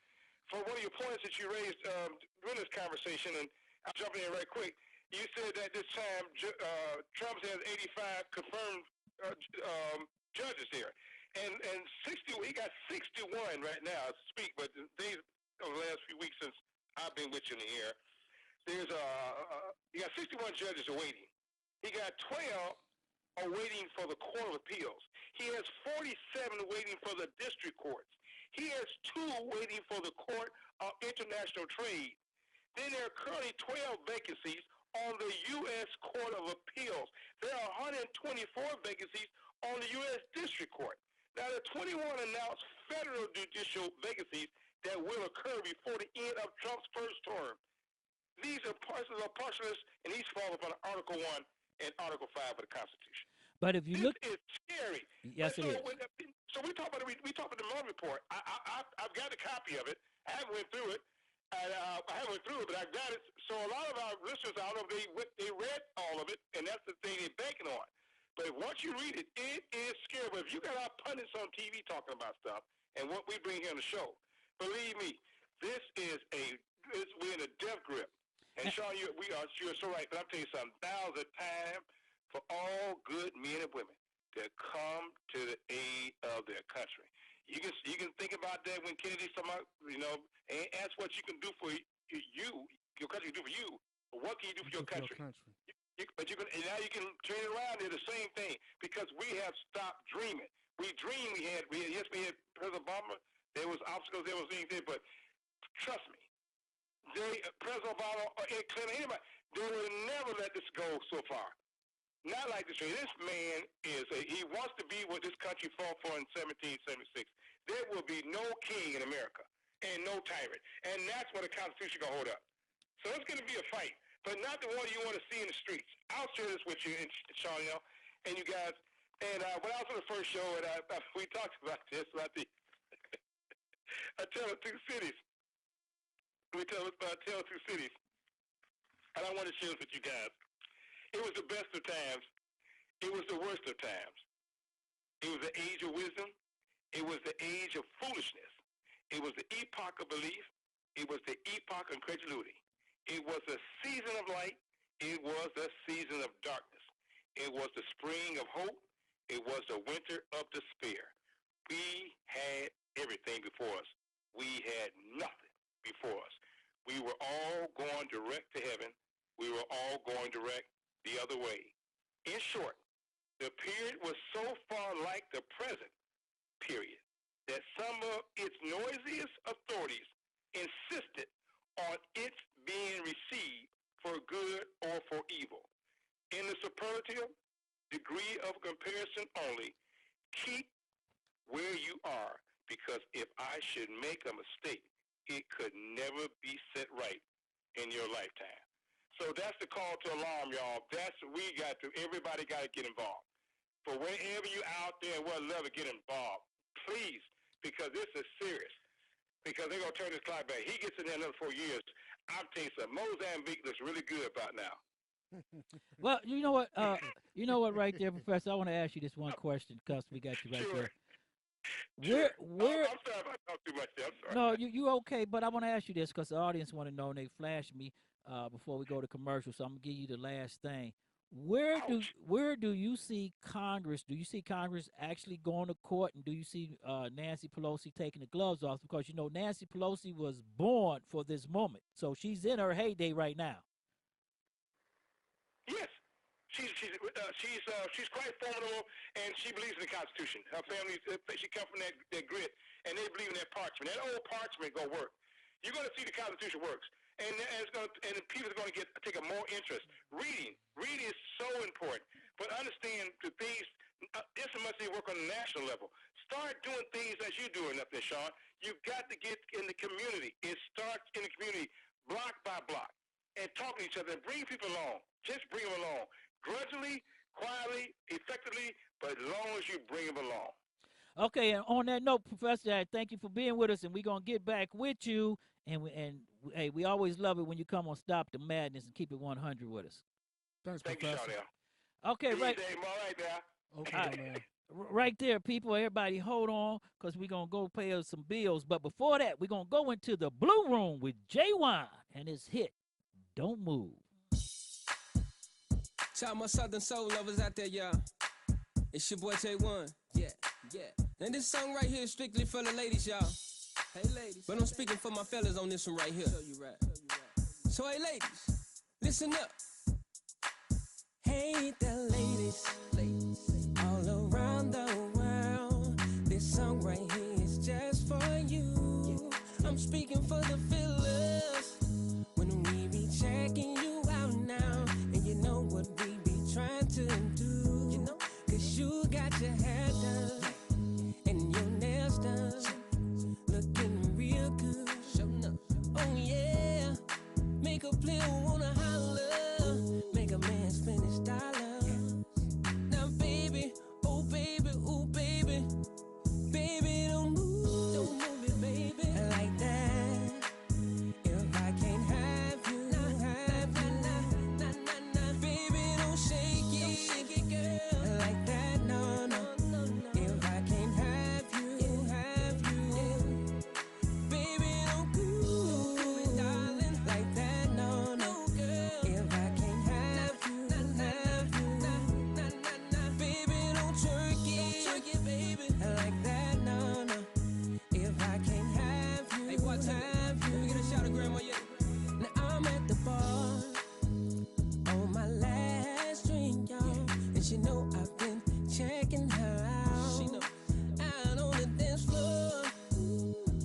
for one of your points that you raised during this conversation. And I'll jump in right quick. You said that this time Trump has 85 confirmed judges here. And 60, he got 61 right now to speak, but the days of the last few weeks since I've been with you in the air, he got 61 judges awaiting. He got 12 are waiting for the Court of Appeals. He has 47 waiting for the district courts. He has 2 waiting for the Court of International Trade. Then there are currently 12 vacancies on the U.S. Court of Appeals. There are 124 vacancies on the U.S. District Court. Now, there are 21 announced federal judicial vacancies that will occur before the end of Trump's first term. These are partialists, and these fall upon Article 1 and Article 5 of the Constitution. But if you look, it's scary. Yes, it is. So we talk about the Mueller report. I've got a copy of it. I haven't went through it. And I haven't went through it, but I've got it. So a lot of our listeners, I don't know if they read all of it, and that's the thing they're banking on. But once you read it, it is scary. But if you got our pundits on TV talking about stuff and what we bring here on the show, believe me, we're in a death grip. And Shawn, you're so right. But I'm telling you something. Now's the time for all good men and women to come to the aid of their country. You can think about that when Kennedy's talking about, and ask what you can do for your country can do for you. But what can you do for your country? And now you can turn it around. They're the same thing because we have stopped dreaming. We dreamed we had President Obama. There was obstacles. There was anything, but trust me, President Obama or Clinton, anybody, they will never let this go so far. Not like this. This man he wants to be what this country fought for in 1776. There will be no king in America and no tyrant. And that's what the Constitution going to hold up. So it's going to be a fight, but not the one you want to see in the streets. I'll share this with you, Shawn, and you guys. And when I was on the first show, and we talked about this, about the A Tale of Two Cities. We tell A Tale of Two Cities. And I want to share this with you guys. It was the best of times. It was the worst of times. It was the age of wisdom. It was the age of foolishness. It was the epoch of belief. It was the epoch of incredulity. It was the season of light. It was the season of darkness. It was the spring of hope. It was the winter of despair. We had everything before us. We had nothing before us. We were all going direct to heaven. We were all going direct the other way. In short, the period was so far like the present period that some of its noisiest authorities insisted on its being received for good or for evil. In the superlative degree of comparison only, keep where you are, because if I should make a mistake, it could never be set right in your lifetime. So that's the call to alarm, y'all. Everybody got to get involved. For wherever you out there and what level, get involved. Please, because this is serious. Because they're going to turn this clock back. He gets in there another 4 years. I'm telling you something. Mozambique looks really good about now. Well, you know what right there, Professor, I want to ask you this one question because we got you right there. I'm sorry if I talk too much there. I'm sorry. No, you okay, but I want to ask you this because the audience want to know, and they flashed me before we go to commercial, so I'm going to give you the last thing. Where do you see Congress? Do you see Congress actually going to court, and do you see Nancy Pelosi taking the gloves off? Because Nancy Pelosi was born for this moment, so she's in her heyday right now. Yes, she's quite formidable, and she believes in the Constitution. Her family, she comes from that grit, and they believe in that parchment. That old parchment gonna work. You're gonna see the Constitution works, and people are gonna take a more interest. Reading is so important. But understand the things. This must be work on the national level. Start doing things as you're doing up there, Shawn. You've got to get in the community. It starts in the community, block by block, and talk to each other and bring people along. Just bring them along. Grudgingly, quietly, effectively, but as long as you bring them along. Okay, and on that note, Professor, I thank you for being with us, and we're going to get back with you. And we always love it when you come on Stop the Madness and keep it 100 with us. Thanks, Thank Professor. you, Shawn. Okay, right. All right now. Okay, man. Right there, people. Everybody hold on, because we're going to go pay us some bills. But before that, we're going to go into the Blue Room with J1 and his hit, Don't Move. To all my Southern soul lovers out there, y'all. It's your boy J1. Yeah. And this song right here is strictly for the ladies, y'all. Hey, ladies. But I'm speaking for my fellas on this one right here. So, hey, ladies, listen up. Hey, the ladies. speaking for the feelers. When we be checking you out now, and you know what we be trying to do, you know, 'cause you got your hair done and your nails done, looking real good. Oh yeah, make a player wanna holler, make a man spend his dollars. Now baby, oh baby, ooh baby, baby don't move it, baby, like that. If I can't have you, baby don't shake it, girl, like that, no. If I can't have you, baby don't cool it, darling, like that, no. If I can't have you, baby don't jerk it, baby, like that, no. If I can't have you, hey, what time? Let me get a shot of grandma yet. Now I'm at the bar on my last drink, y'all, and she know I've been checking her out. She know out on the dance floor,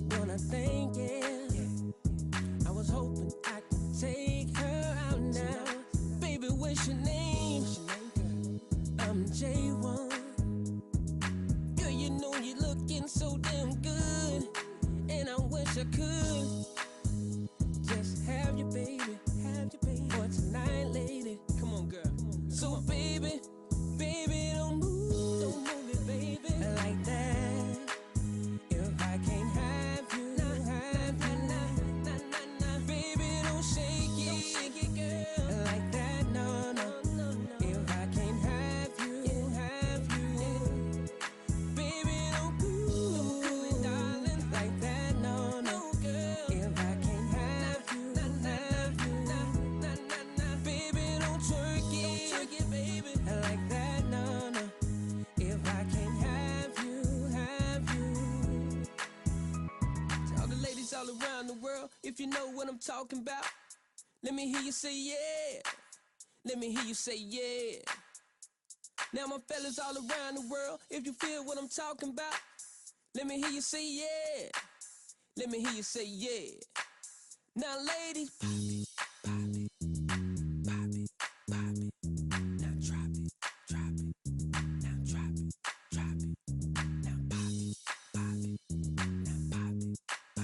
doing a thing, yeah. I was hoping I could take her out now. Baby, what's your name? I'm J1. Girl, you know you're looking so damn good, and I wish I could just have you, baby, for tonight, lady. Come on, girl. So, baby, don't move it, baby, like that. If I can't have you, baby, don't shake it, girl, like that, no. If I can't have you, baby, don't cool it, darling, like that, no. If I can't have you, baby, don't jerk it, baby, like that, no. If I can't have you. To all the ladies all around the world, if you know what I'm talking about, let me hear you say yeah. Let me hear you say yeah. Now my fellas all around the world, if you feel what I'm talking about, let me hear you say yeah. Let me hear you say yeah. Now ladies, pop it, pop it, pop it. Now drop it, now drop it, now pop it, now pop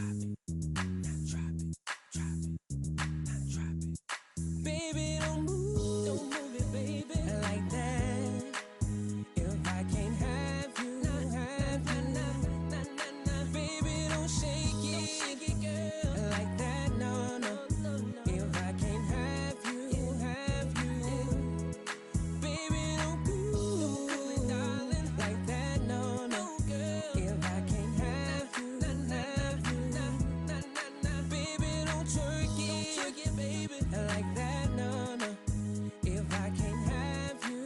it, now drop it, now drop it. Baby, don't move it, baby, like that. If I can't have you, baby, don't shake it, girl, like that, no. If I can't have you, baby, don't cool it, darling, like that, no. If I can't have you, baby, don't jerk it, baby, like that, no. If I can't have you.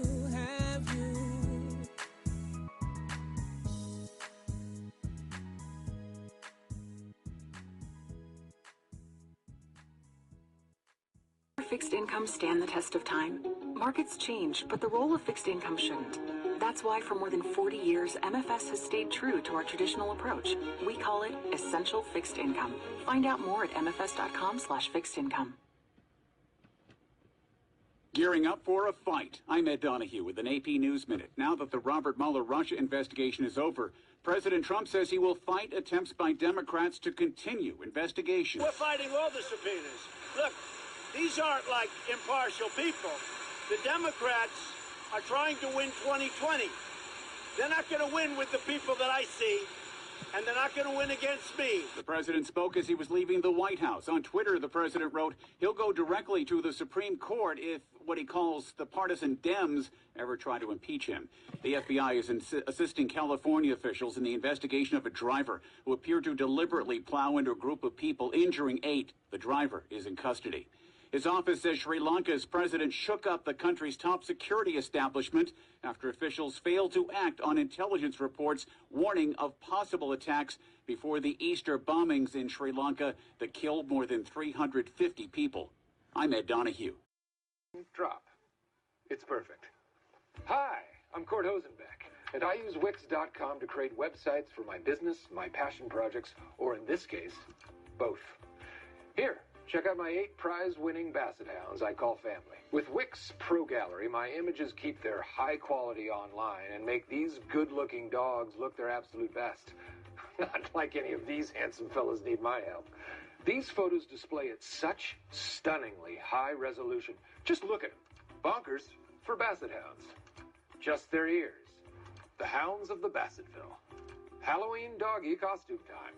Fixed income stand the test of time? Markets change, but the role of fixed income shouldn't. That's why for more than 40 years, MFS has stayed true to our traditional approach. We call it essential fixed income. Find out more at mfs.com/fixed income. Gearing up for a fight. I'm Ed Donahue with an AP News Minute. Now that the Robert Mueller Russia investigation is over, President Trump says he will fight attempts by Democrats to continue investigations. We're fighting all the subpoenas. Look, these aren't like impartial people. The Democrats are trying to win 2020. They're not going to win with the people that I see, and they're not going to win against me. The president spoke as he was leaving the White House. On Twitter, the president wrote he'll go directly to the Supreme Court if what he calls the partisan Dems ever try to impeach him. The FBI is assisting California officials in the investigation of a driver who appeared to deliberately plow into a group of people, injuring 8. The driver is in custody. His office says Sri Lanka's president shook up the country's top security establishment after officials failed to act on intelligence reports warning of possible attacks before the Easter bombings in Sri Lanka that killed more than 350 people. I'm Ed Donahue. Drop. It's perfect. Hi, I'm Cord Hosenbeck, and I use Wix.com to create websites for my business, my passion projects, or in this case, both. Here, check out my 8 prize-winning Basset Hounds I call family. With Wix Pro Gallery, my images keep their high quality online and make these good-looking dogs look their absolute best. Not like any of these handsome fellas need my help. These photos display at such stunningly high resolution. Just look at them. Bonkers for Basset Hounds. Just their ears. The Hounds of the Bassetville. Halloween doggy costume time.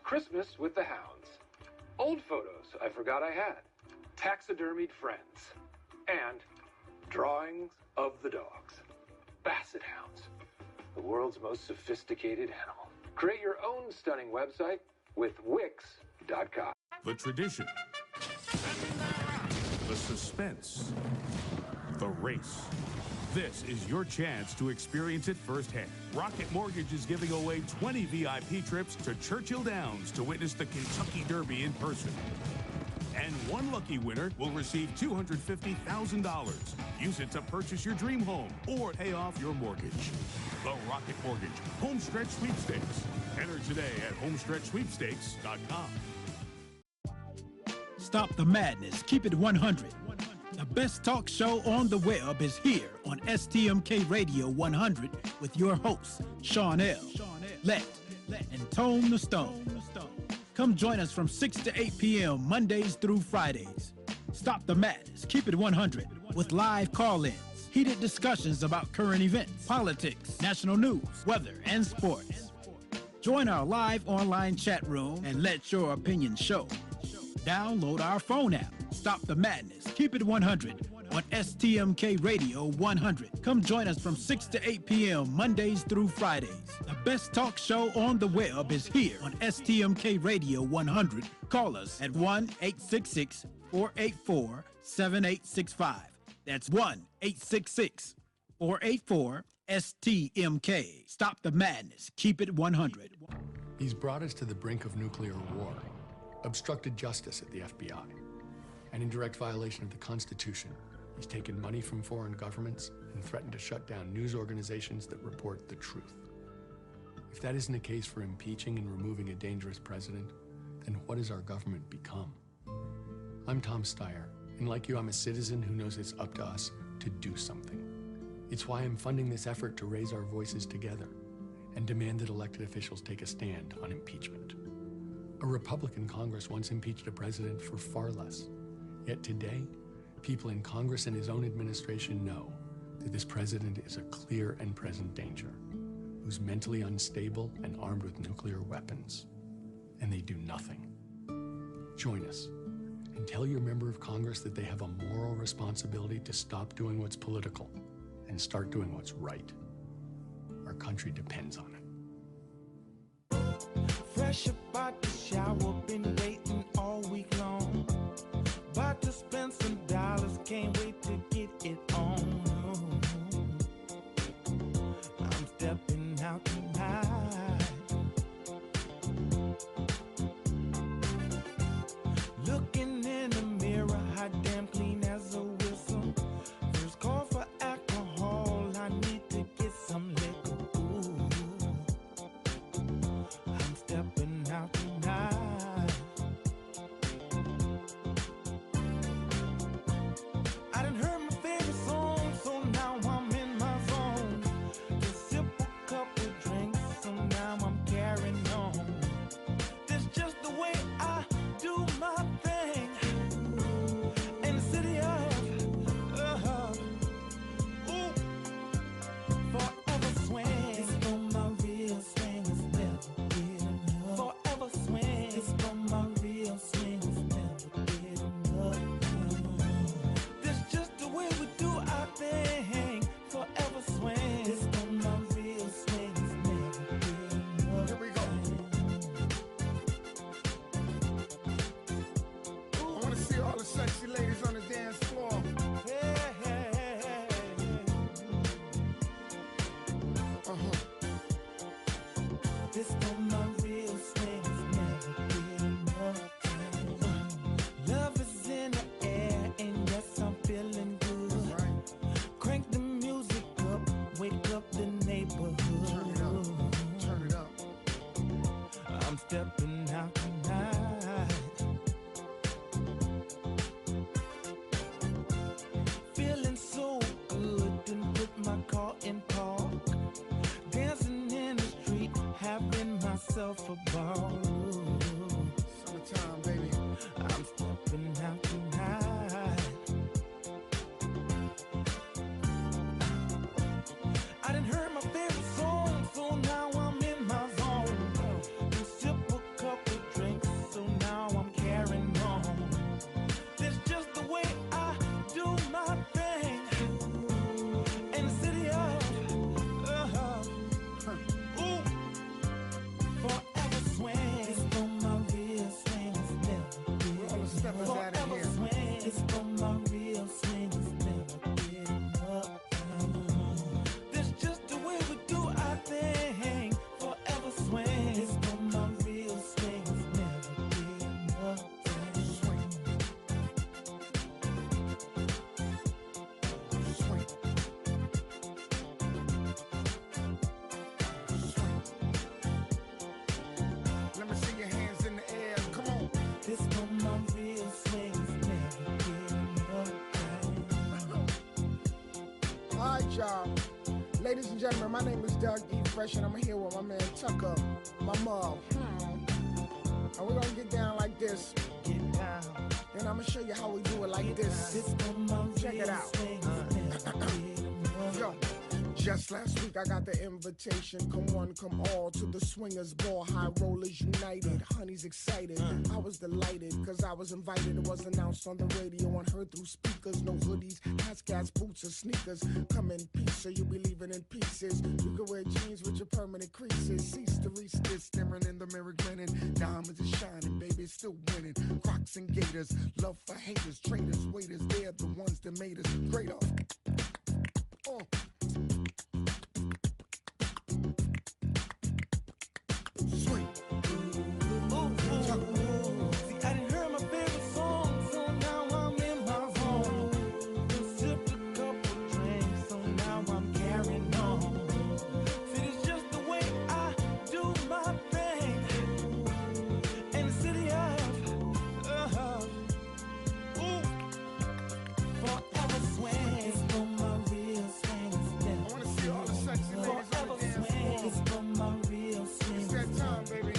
Christmas with the Hounds. Old photos I forgot I had. Taxidermied friends. And drawings of the dogs. Basset Hounds. The world's most sophisticated animal. Create your own stunning website with Wix.com. The tradition. The suspense. The race. This is your chance to experience it firsthand. Rocket Mortgage is giving away 20 VIP trips to Churchill Downs to witness the Kentucky Derby in person. And one lucky winner will receive $250,000. Use it to purchase your dream home or pay off your mortgage. The Rocket Mortgage Homestretch Sweepstakes. Enter today at homestretchsweepstakes.com. Stop the madness. Keep it 100. The best talk show on the web is here on STMK Radio 100 with your hosts, Shawn L., Let, and Tone the Stone. Come join us from 6 to 8 p.m. Mondays through Fridays. Stop the madness. Keep it 100 with live call-ins, heated discussions about current events, politics, national news, weather, and sports. Join our live online chat room and let your opinion show. Download our phone app. Stop the madness. Keep it 100 on STMK Radio 100. Come join us from 6 to 8 p.m. Mondays through Fridays. The best talk show on the web is here on STMK Radio 100. Call us at 1-866-484-7865. That's 1-866-484-STMK. Stop the madness. Keep it 100. He's brought us to the brink of nuclear war, obstructed justice at the FBI, and in direct violation of the Constitution, he's taken money from foreign governments and threatened to shut down news organizations that report the truth. If that isn't a case for impeaching and removing a dangerous president, then what has our government become? I'm Tom Steyer, and like you, I'm a citizen who knows it's up to us to do something. It's why I'm funding this effort to raise our voices together and demand that elected officials take a stand on impeachment. A Republican Congress once impeached a president for far less. Yet today, people in Congress and his own administration know that this president is a clear and present danger, who's mentally unstable and armed with nuclear weapons. And they do nothing. Join us and tell your member of Congress that they have a moral responsibility to stop doing what's political and start doing what's right. Our country depends on it. Fresh about the shower, been waiting all week long. About to spend some dollars, can't wait to get it on. I'm stepping out tonight. Looking in the mirror, hot damn clean as a whistle. First call for alcohol, I need to get some liquor. Ooh. I'm stepping out tonight. I done heard my favorite song, so now I'm in my zone. Just sip a couple drinks, so now I'm carrying on. That's just the way I do my thing. In the city of forever swing. It's for my real swing, it's never get enough. Forever swing. It's for my real swing, it's never get enough. That's just the way we do our thing. Forever swing. It's for my real swing, it's never get enough. Here we go. I want to see all the sexy ladies on the dance floor. This for my real swing, it's never get enough. Love is in the air, and yes, I'm feeling good. Crank the music up, wake up the neighborhood. Turn it up, turn it up. I'm stepping out tonight. myself a ball. Summertime, baby. I'm stepping out tonight. I done heard my favorite song, so now I'm in my zone. And sip a couple drinks, so now I'm carrying on. That's just the way I do my thing. In the city of ooh, forever swing. It's for my real swing, it's never getting all the steppers out of here. Swing. It's for my real swing, it's never getting up. That's just the way we do our thing. Forever swing. It's for my real swing, it's never getting up. Swing. Swing. Let me see your hands in the air. Come on. This one my real swings, never getting up. All right, y'all. Ladies and gentlemen, my name is Doug E. Fresh, and I'm here with my man Tucker, my mom. And we're gonna get down like this. Get down. Then I'm gonna show you how we do it like this. Check it out. Yo. Just last week I got the invitation, come one, come all, to the swingers ball, high rollers united, honey's excited, I was delighted, cause I was invited, it was announced on the radio and heard through speakers, no hoodies, hats, boots or sneakers, come in peace, so you be leaving in pieces, you can wear jeans with your permanent creases, cease to reach this, staring in the mirror grinning, diamonds are shining, baby, it's still winning, Crocs and Gators, love for haters, traitors, waiters, they're the ones that made us greater. Swing. See, I done heard my favorite song, so now I'm in my zone. Sipped a couple drinks, so now I'm carrying on. See, it's just the way I do my thing. In the city of forever swing. It's for my real swing. I wanna see all the sexy ladies on the dance floor. It's for my real swing. It's that time, baby.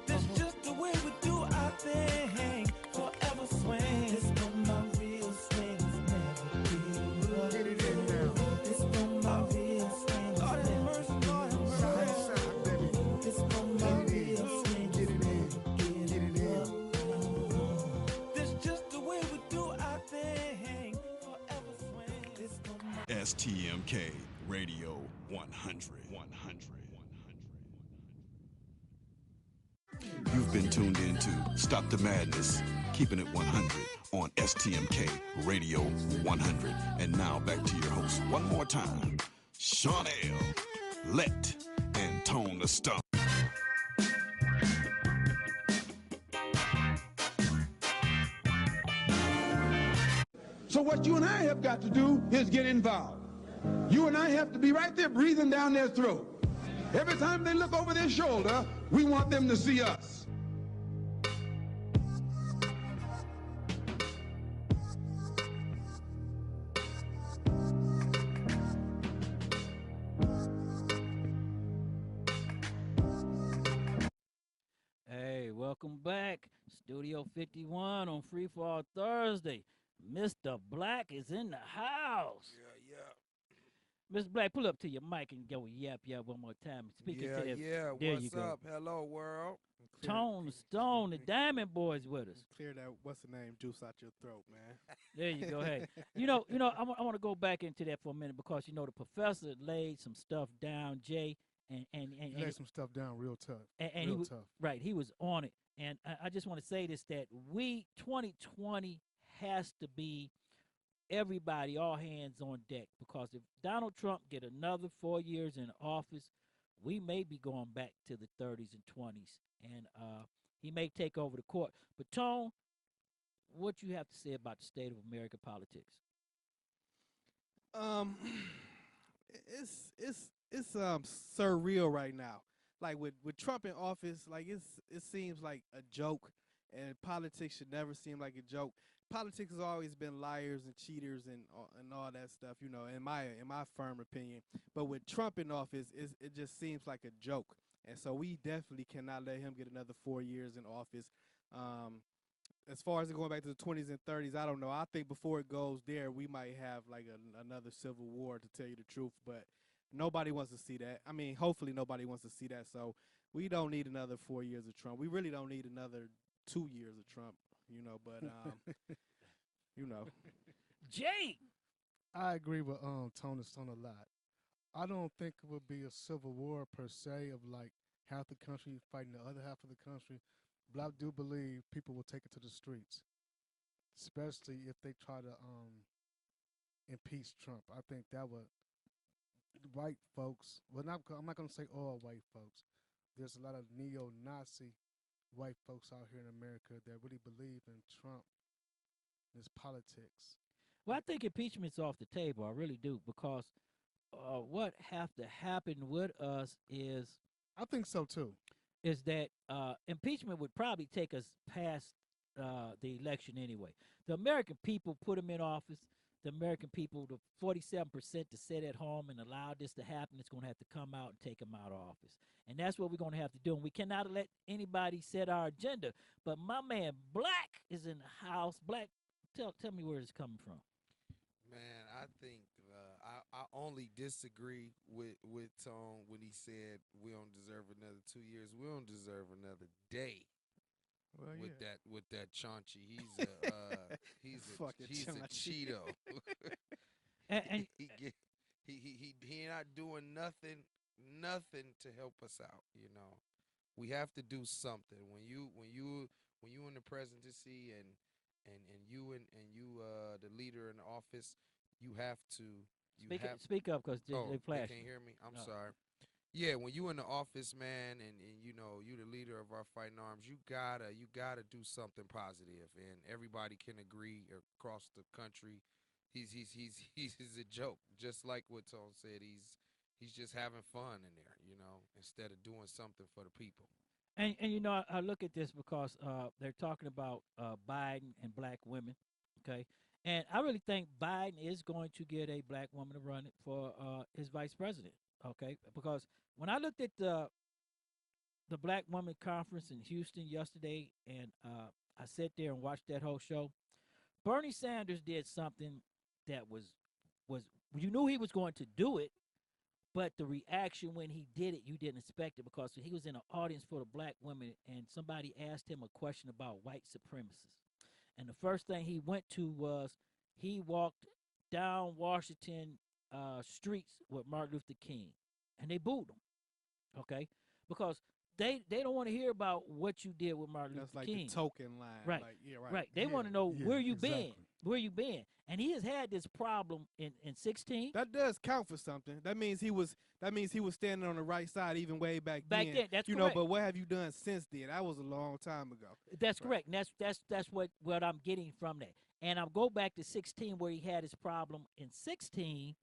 That's just the way we do our thing. Forever swing. It's for my real swing. It's never getting up. Get it in now. It's for my real swing. Lord have mercy, Lord have mercy. Side to side, baby. It's for my real swing. Get it in. Get it in. That's just the way we do our thing. Forever swing. It's for my STMK Radio 100. You've been tuned in to Stop the Madness, keeping it 100 on STMK Radio 100. And now back to your host one more time, Shawn L. Let and Tone the Stump. So what you and I have got to do is get involved. You and I have to be right there breathing down their throat. Every time they look over their shoulder, we want them to see us. Hey, welcome back. Studio 51 on Free Fall Thursday. Mr. Black is in the house. Yeah. Mr. Black, pull up to your mic and go yap one more time. Speak into that. Yeah. There What's you go. up? Hello, world. Tone Stone, the Diamond Boys with us. Clear that, what's the name, juice out your throat, man. There you go. Hey, I want to go back into that for a minute because the professor laid some stuff down, Jay, and He laid some stuff down real tough. And real he was tough. right. He was on it, and I just want to say this: that 2020 has to be everybody, all hands on deck, because if Donald Trump get another 4 years in office, we may be going back to the 30s and 20s, and he may take over the court. But Tone, what you have to say about the state of American politics? It's surreal right now. Like with Trump in office, like it seems like a joke, and politics should never seem like a joke. politics has always been liars and cheaters and all that stuff, you know, in my firm opinion. But with Trump in office, it just seems like a joke. And so we definitely cannot let him get another 4 years in office. As far as going back to the 20s and 30s, I don't know. I think before it goes there, we might have like another civil war, to tell you the truth. But nobody wants to see that. I mean, hopefully nobody wants to see that. So we don't need another 4 years of Trump. We really don't need another 2 years of Trump, you know. But, you know. Jay! I agree with Tony Stone a lot. I don't think it would be a civil war per se of like half the country fighting the other half of the country. But I do believe people will take it to the streets, especially if they try to impeach Trump. I think that would white folks. Well, I'm not going to say all white folks. There's a lot of neo-Nazi white folks out here in America that really believe in Trump and his politics. Well, I think impeachment's off the table. I really do, because what have to happen with us is, I think so too, is that impeachment would probably take us past the election anyway. The American people put him in office. The American people, the 47% to sit at home and allow this to happen, it's going to have to come out and take him out of office. And that's what we're going to have to do. And we cannot let anybody set our agenda. But my man Black is in the house. Black, tell me where it's coming from. Man, I think I only disagree with Tone when he said we don't deserve another 2 years. We don't deserve another day. Well, with that Chauncey, he's a Cheeto. and he not doing nothing to help us out. You know, we have to do something. When you in the presidency and you the leader in the office, you have to speak up, because they flash. They can't hear me. I'm sorry. Yeah, when you in the office, man, and you know you the leader of our fighting arms, you gotta do something positive, and everybody can agree across the country. He's a joke, just like what Tone said. He's just having fun in there, you know, instead of doing something for the people. And you know, I look at this because they're talking about Biden and black women, okay? And I really think Biden is going to get a black woman to run it for his vice president, okay? Because when I looked at the Black Woman Conference in Houston yesterday, and I sat there and watched that whole show, Bernie Sanders did something that was you knew he was going to do it, but the reaction when he did it, you didn't expect it, because he was in an audience full of black women, and somebody asked him a question about white supremacists. And the first thing he went to was he walked down Washington streets with Martin Luther King, and they booed him, okay? Because they don't want to hear about what you did with Martin Luther King. That's like the token line. Right, like, yeah, right. Right. They want to know where you exactly. been, where you been. And he has had this problem in 16. That does count for something. That means he was standing on the right side even way back then. Back then, that's you correct. know, but what have you done since then? That was a long time ago. That's correct. And that's what I'm getting from that. And I'll go back to 16, where he had his problem in 16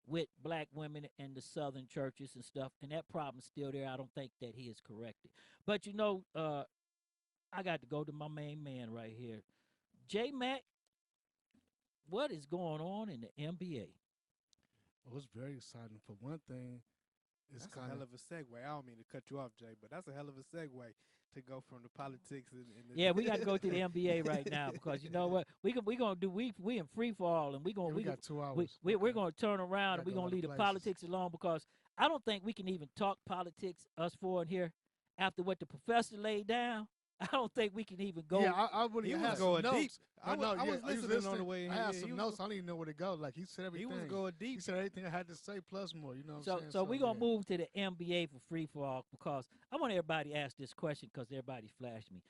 with black women and the southern churches and stuff, and that problem's still there. I don't think that he is corrected. But you know, I got to go to my main man right here. J Mac, what is going on in the NBA? Well, it's very exciting. For one thing, it's that's a hell of a segue. I don't mean to cut you off, Jay, but that's a hell of a segue to go from the politics and yeah, we got to go to the NBA right now, because you know what, we in free fall, and we got 2 hours. We're going to turn around and we're going to leave the politics alone, because I don't think we can even talk politics, us four in here, after what the professor laid down. I don't think we can even go. Yeah, I really had some notes. Deep. I was listening on the way in. I had some notes. I don't even know where to go. Like, he said everything. He was going deep. He said everything I had to say plus more. You know what I'm saying? So we're going to move to the NBA for free fall, because I want everybody to ask this question, because everybody flashed me.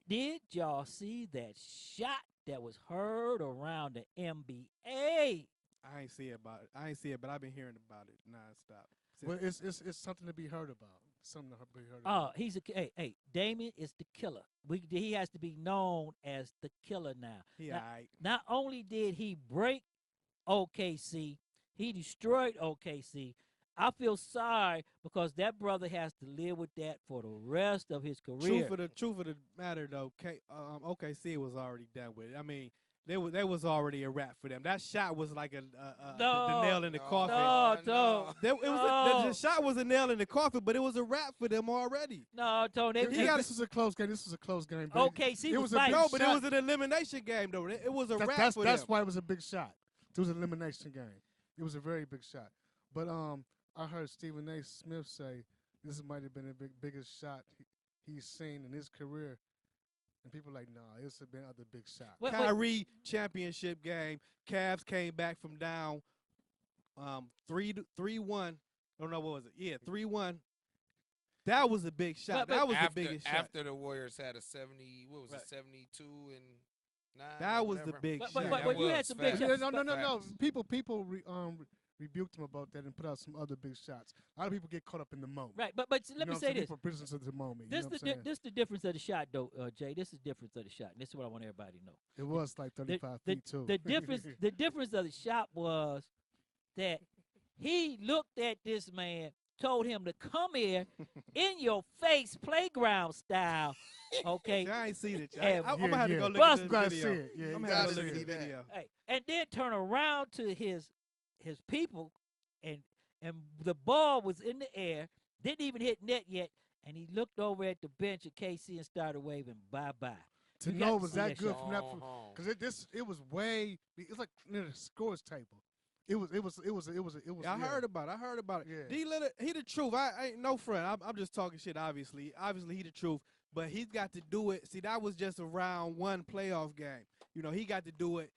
Did y'all see that shot that was heard around the NBA? I ain't see it, but I've been hearing about it nonstop. Well, it's something to be heard about. Something to be heard about. He's hey, Damien is the killer. He has to be known as the killer now. Not only did he break OKC, he destroyed OKC. I feel sorry because that brother has to live with that for the rest of his career. Truth of the matter though, OKC was already done with it. I mean, there was already a wrap for them. That shot was like the nail in the coffin. The shot was a nail in the coffin, but it was a wrap for them already. No, Tony. This was a close game. This was a close game. OKC was a big shot. But it was an elimination game though. It was a wrap for them. That's why it was a big shot. It was an elimination game. It was a very big shot. But I heard Stephen A. Smith say this might have been the biggest shot he's seen in his career. And people like, nah, it's been other big shots. Kyrie championship game. Cavs came back from down 3-1. Oh, no, what was it? Yeah, 3-1. That was a big shot. That was the biggest shot. After the Warriors had a 72 and 9. That was the big shot. But you had some big shots. No. People rebuked him about that and put out some other big shots. A lot of people get caught up in the moment. Right, but let me say this. For prisoners of the moment. This is the difference of the shot, though, Jay. This is the difference of the shot. And this is what I want everybody to know. It was like 35 feet, too. The difference of the shot was that he looked at this man, told him to come here in your face, playground style. Okay. I ain't seen it. I'm gonna have to go look at this video. I'm gonna have to look at this video. Hey, and then turn around to his people, and the ball was in the air, didn't even hit net yet, and he looked over at the bench at KC and started waving bye-bye. To know it was that good from that, because it was like near the scores table. It was. I heard about it. Yeah. D. Lillard, he the truth. I ain't no friend. I'm just talking shit. Obviously, he the truth. But he's got to do it. See, that was just a round one playoff game. You know, he got to do it.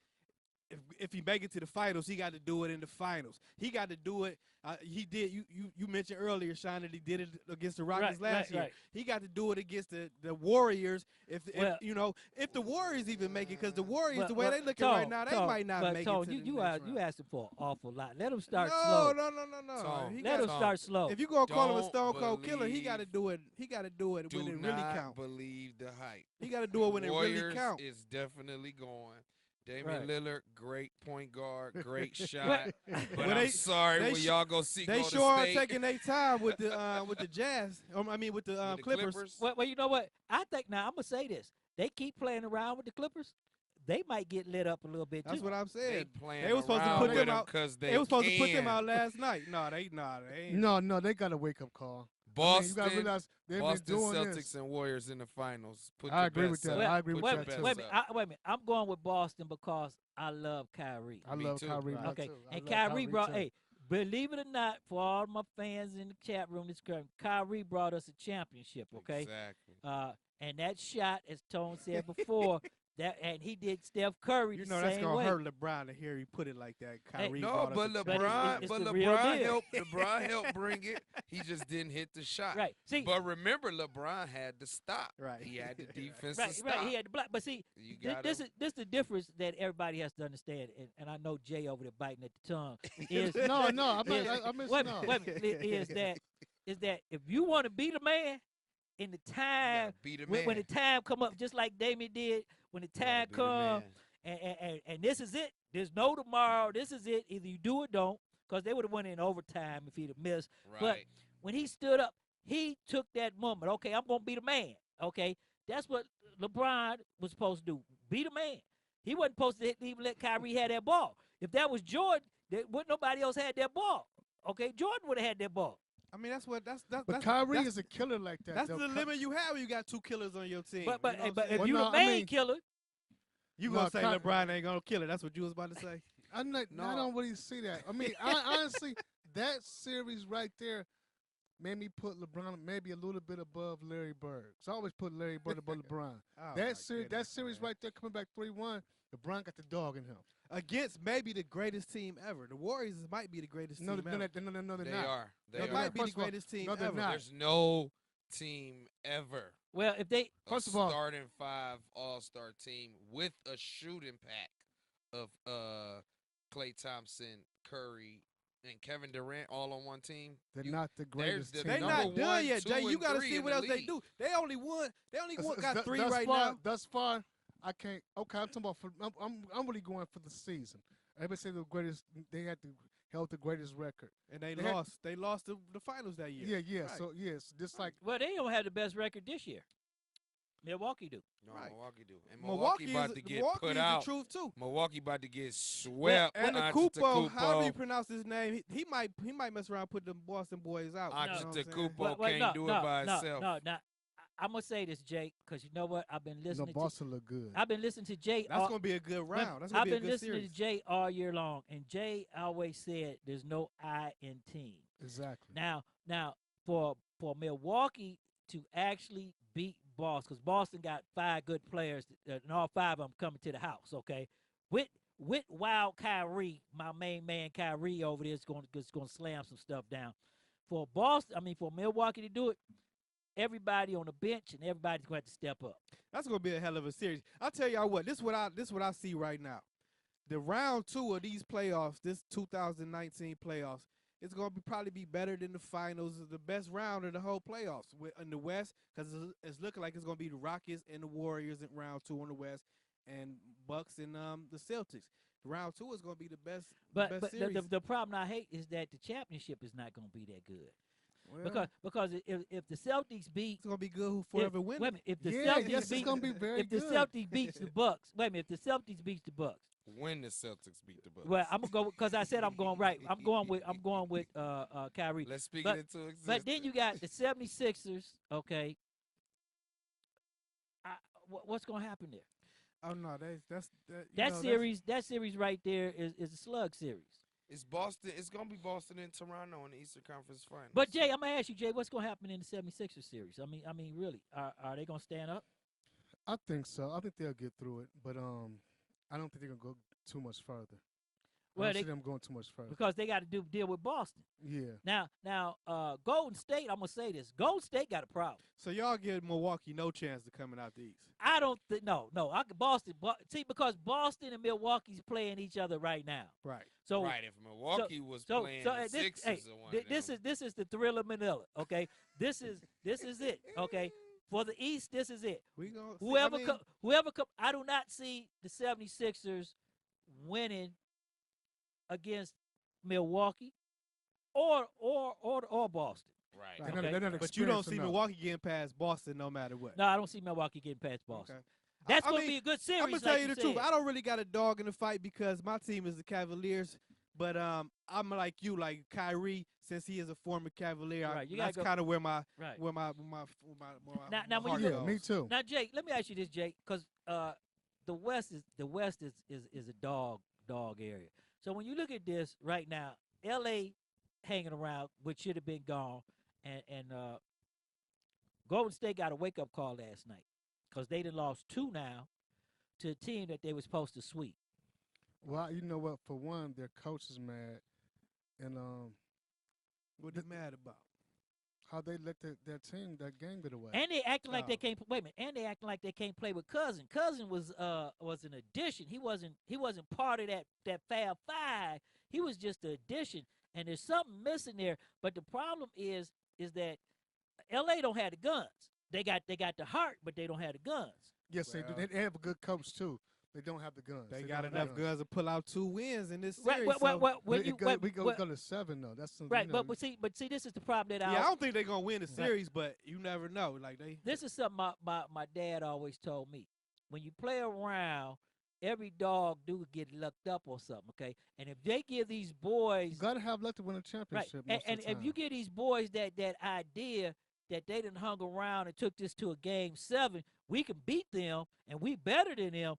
If he make it to the finals, he got to do it in the finals. He got to do it. He did. You mentioned earlier, Shawn, that he did it against the Rockets last year. Right. He got to do it against the Warriors. If the Warriors even make it, because the Warriors, the way they looking right now, they might not make it. You asking for an awful lot. Let him start slow. No. Let him start slow. If you gonna call him a Stone Cold Killer, he got to do it. He got to do it when it really counts. Believe the hype. He got to do it when it really counts. Is definitely going. Damian Lillard, great point guard, great shot. But I'm sorry when y'all go see. They sure are taking their time with the Jazz. With the Clippers. Well, you know what? I think now I'm gonna say this. They keep playing around with the Clippers. They might get lit up a little bit too. That's what I'm saying. They were supposed to put them out because they were supposed to put them out last night. No, they ain't. No, they got a wake up call. Boston, you gotta realize they've been doing Celtics this. and Warriors in the finals. I agree with that. I agree with that too. Wait a minute. I'm going with Boston because I love Kyrie. I love Kyrie. Okay, and Kyrie brought. Hey, believe it or not, for all my fans in the chat room, Kyrie brought us a championship. Okay, exactly. And that shot, as Tone said before. And he did Steph Curry the same way. That's gonna hurt LeBron to hear he put it like that. Kyrie but LeBron helped bring it. He just didn't hit the shot. Right. See, but remember, LeBron had to stop. Right. He had the defense to stop. Right. He had to block. But see, this is the difference that everybody has to understand. And I know Jay over there biting at the tongue. Is that if you want to be the man in the time when the time come up, just like Damien did. When the time comes, and this is it. There's no tomorrow. This is it. Either you do or don't, because they would have went in overtime if he'd have missed. Right. But when he stood up, he took that moment. Okay, I'm going to be the man. Okay, that's what LeBron was supposed to do. Be the man. He wasn't supposed to even let Kyrie have that ball. If that was Jordan, wouldn't nobody else had that ball. Okay, Jordan would have had that ball. I mean, But Kyrie is a killer like that. That's the limit you have when you got two killers on your team. But if you the main killer, you gonna say LeBron ain't gonna kill it. That's what you was about to say. I don't really see that. I mean, honestly, that series right there made me put LeBron maybe a little bit above Larry Bird. So I always put Larry Bird above LeBron. That series right there coming back 3-1, LeBron got the dog in him. Against maybe the greatest team ever. The Warriors might be the greatest team ever. No, they're not. They might be the greatest team ever. There's no team ever. Well, if they first of all starting 5 all-star team with a shooting pack of Klay Thompson, Curry, and Kevin Durant all on one team. They're not the greatest team. They're not done yet, Jay. You got to see what else they do. They only got 3 right now. Thus far, I can't. Okay, I'm talking about. I'm really going for the season. Everybody say the greatest. They had to held the greatest record. And they lost. They lost the finals that year. Yeah. Right. So yes, just like Well, they don't have the best record this year. Milwaukee do. No, Right. Milwaukee do. And Milwaukee Milwaukee about is- to get Milwaukee put is the out. truth, too. Milwaukee about to get swept. And Antetokounmpo. Kupo, however you pronounce his name, he might mess around and put the Boston boys out. Antetokounmpo can't do it by himself. No. I'm gonna say this, Jake, because you know what? I've been listening. Boston look good. I've been listening to Jay. That's gonna be a good round. That's gonna I've be a been good listening series. to Jay all year long, and Jay always said there's no I in team. Exactly. Now, for Milwaukee to actually beat Boston, because Boston got 5 good players, and all 5 of them coming to the house. Okay, with Wild Kyrie, my main man Kyrie over there is going to slam some stuff down. For Milwaukee to do it, everybody on the bench and everybody's going to have to step up. That's gonna be a hell of a series. I'll tell y'all what. This is what I see right now. The round 2 of these playoffs, this 2019 playoffs, it's gonna probably be better than the finals. The best round of the whole playoffs in the West, because it's looking like it's gonna be the Rockets and the Warriors in round 2 in the West, and Bucks and the Celtics. Round 2 is gonna be the best. But series. the problem I hate is that the championship is not going to be that good. Well, Because if the Celtics beat, it's gonna be good who forever wins. Wait a minute, if the Yeah, Celtics yes, beat, it's gonna be very if the good. Celtics beats the Bucks, wait a minute, if the Celtics beats the Bucks, When the Celtics beat the Bucks. well, I'm gonna go because I said I'm going right. I'm going with Kyrie. Let's speak but, it into existence. But then you got the 76ers. Okay, what's gonna happen there? Oh no, That series right there is a slug series. It's Boston. It's gonna be Boston and Toronto in the Eastern Conference Finals. But Jay, I'm gonna ask you, Jay, what's gonna happen in the 76ers series? I mean, really, are they gonna stand up? I think so. I think they'll get through it, but I don't think they're gonna go too much further. I don't see them going too much further because they got to deal with Boston. Yeah. Now, Golden State. I'm gonna say this: Golden State got a problem. So y'all give Milwaukee no chance of coming out the East. I don't think no. I could Boston. See, because Boston and Milwaukee's playing each other right now. Right. So if Milwaukee was playing the Sixers or one of them. This is the thrill of Manila. Okay. This is it. Okay. For the East, this is it. Whoever come. I do not see the 76ers winning against Milwaukee or Boston. Right. Okay? They're not But you don't see enough. Milwaukee getting past Boston no matter what. No, I don't see Milwaukee getting past Boston. Okay. That's going to be a good series. I'm gonna tell you the truth. I don't really got a dog in the fight because my team is the Cavaliers. But I'm like you, like Kyrie, since he is a former Cavalier. Right, That's kind of where my right. where my now when heart you goes. Me too. Now, Jake, let me ask you this, Jake, because the West is a dog area. So when you look at this right now, L.A. hanging around, which should have been gone, and Golden State got a wake up call last night because they done lost 2 now to a team that they were supposed to sweep. Well, you know what? For one, their coach is mad, and what they mad about? How they let their team, that game get away. And they acting like they can't. Wait a minute. And they acting like they can't play with Cousin. Cousin was an addition. He wasn't part of that Fab Five. He was just an addition. And there's something missing there. But the problem is that L.A. don't have the guns. They got the heart, but they don't have the guns. Yes, they do. They have a good coach too. They don't have the guns. They got enough guns to pull out 2 wins in this Right, series. We go to 7 though. That's right. You know, But see, this is the problem that I don't think they're gonna win the series, but you never know. Like this is something my dad always told me. When you play around, every dog do get lucked up or something. Okay, and if they give these boys, you gotta have luck to win a championship. Right, most and of the if time. you give these boys that idea that they done hung around and took this to a game 7, we can beat them and we better than them.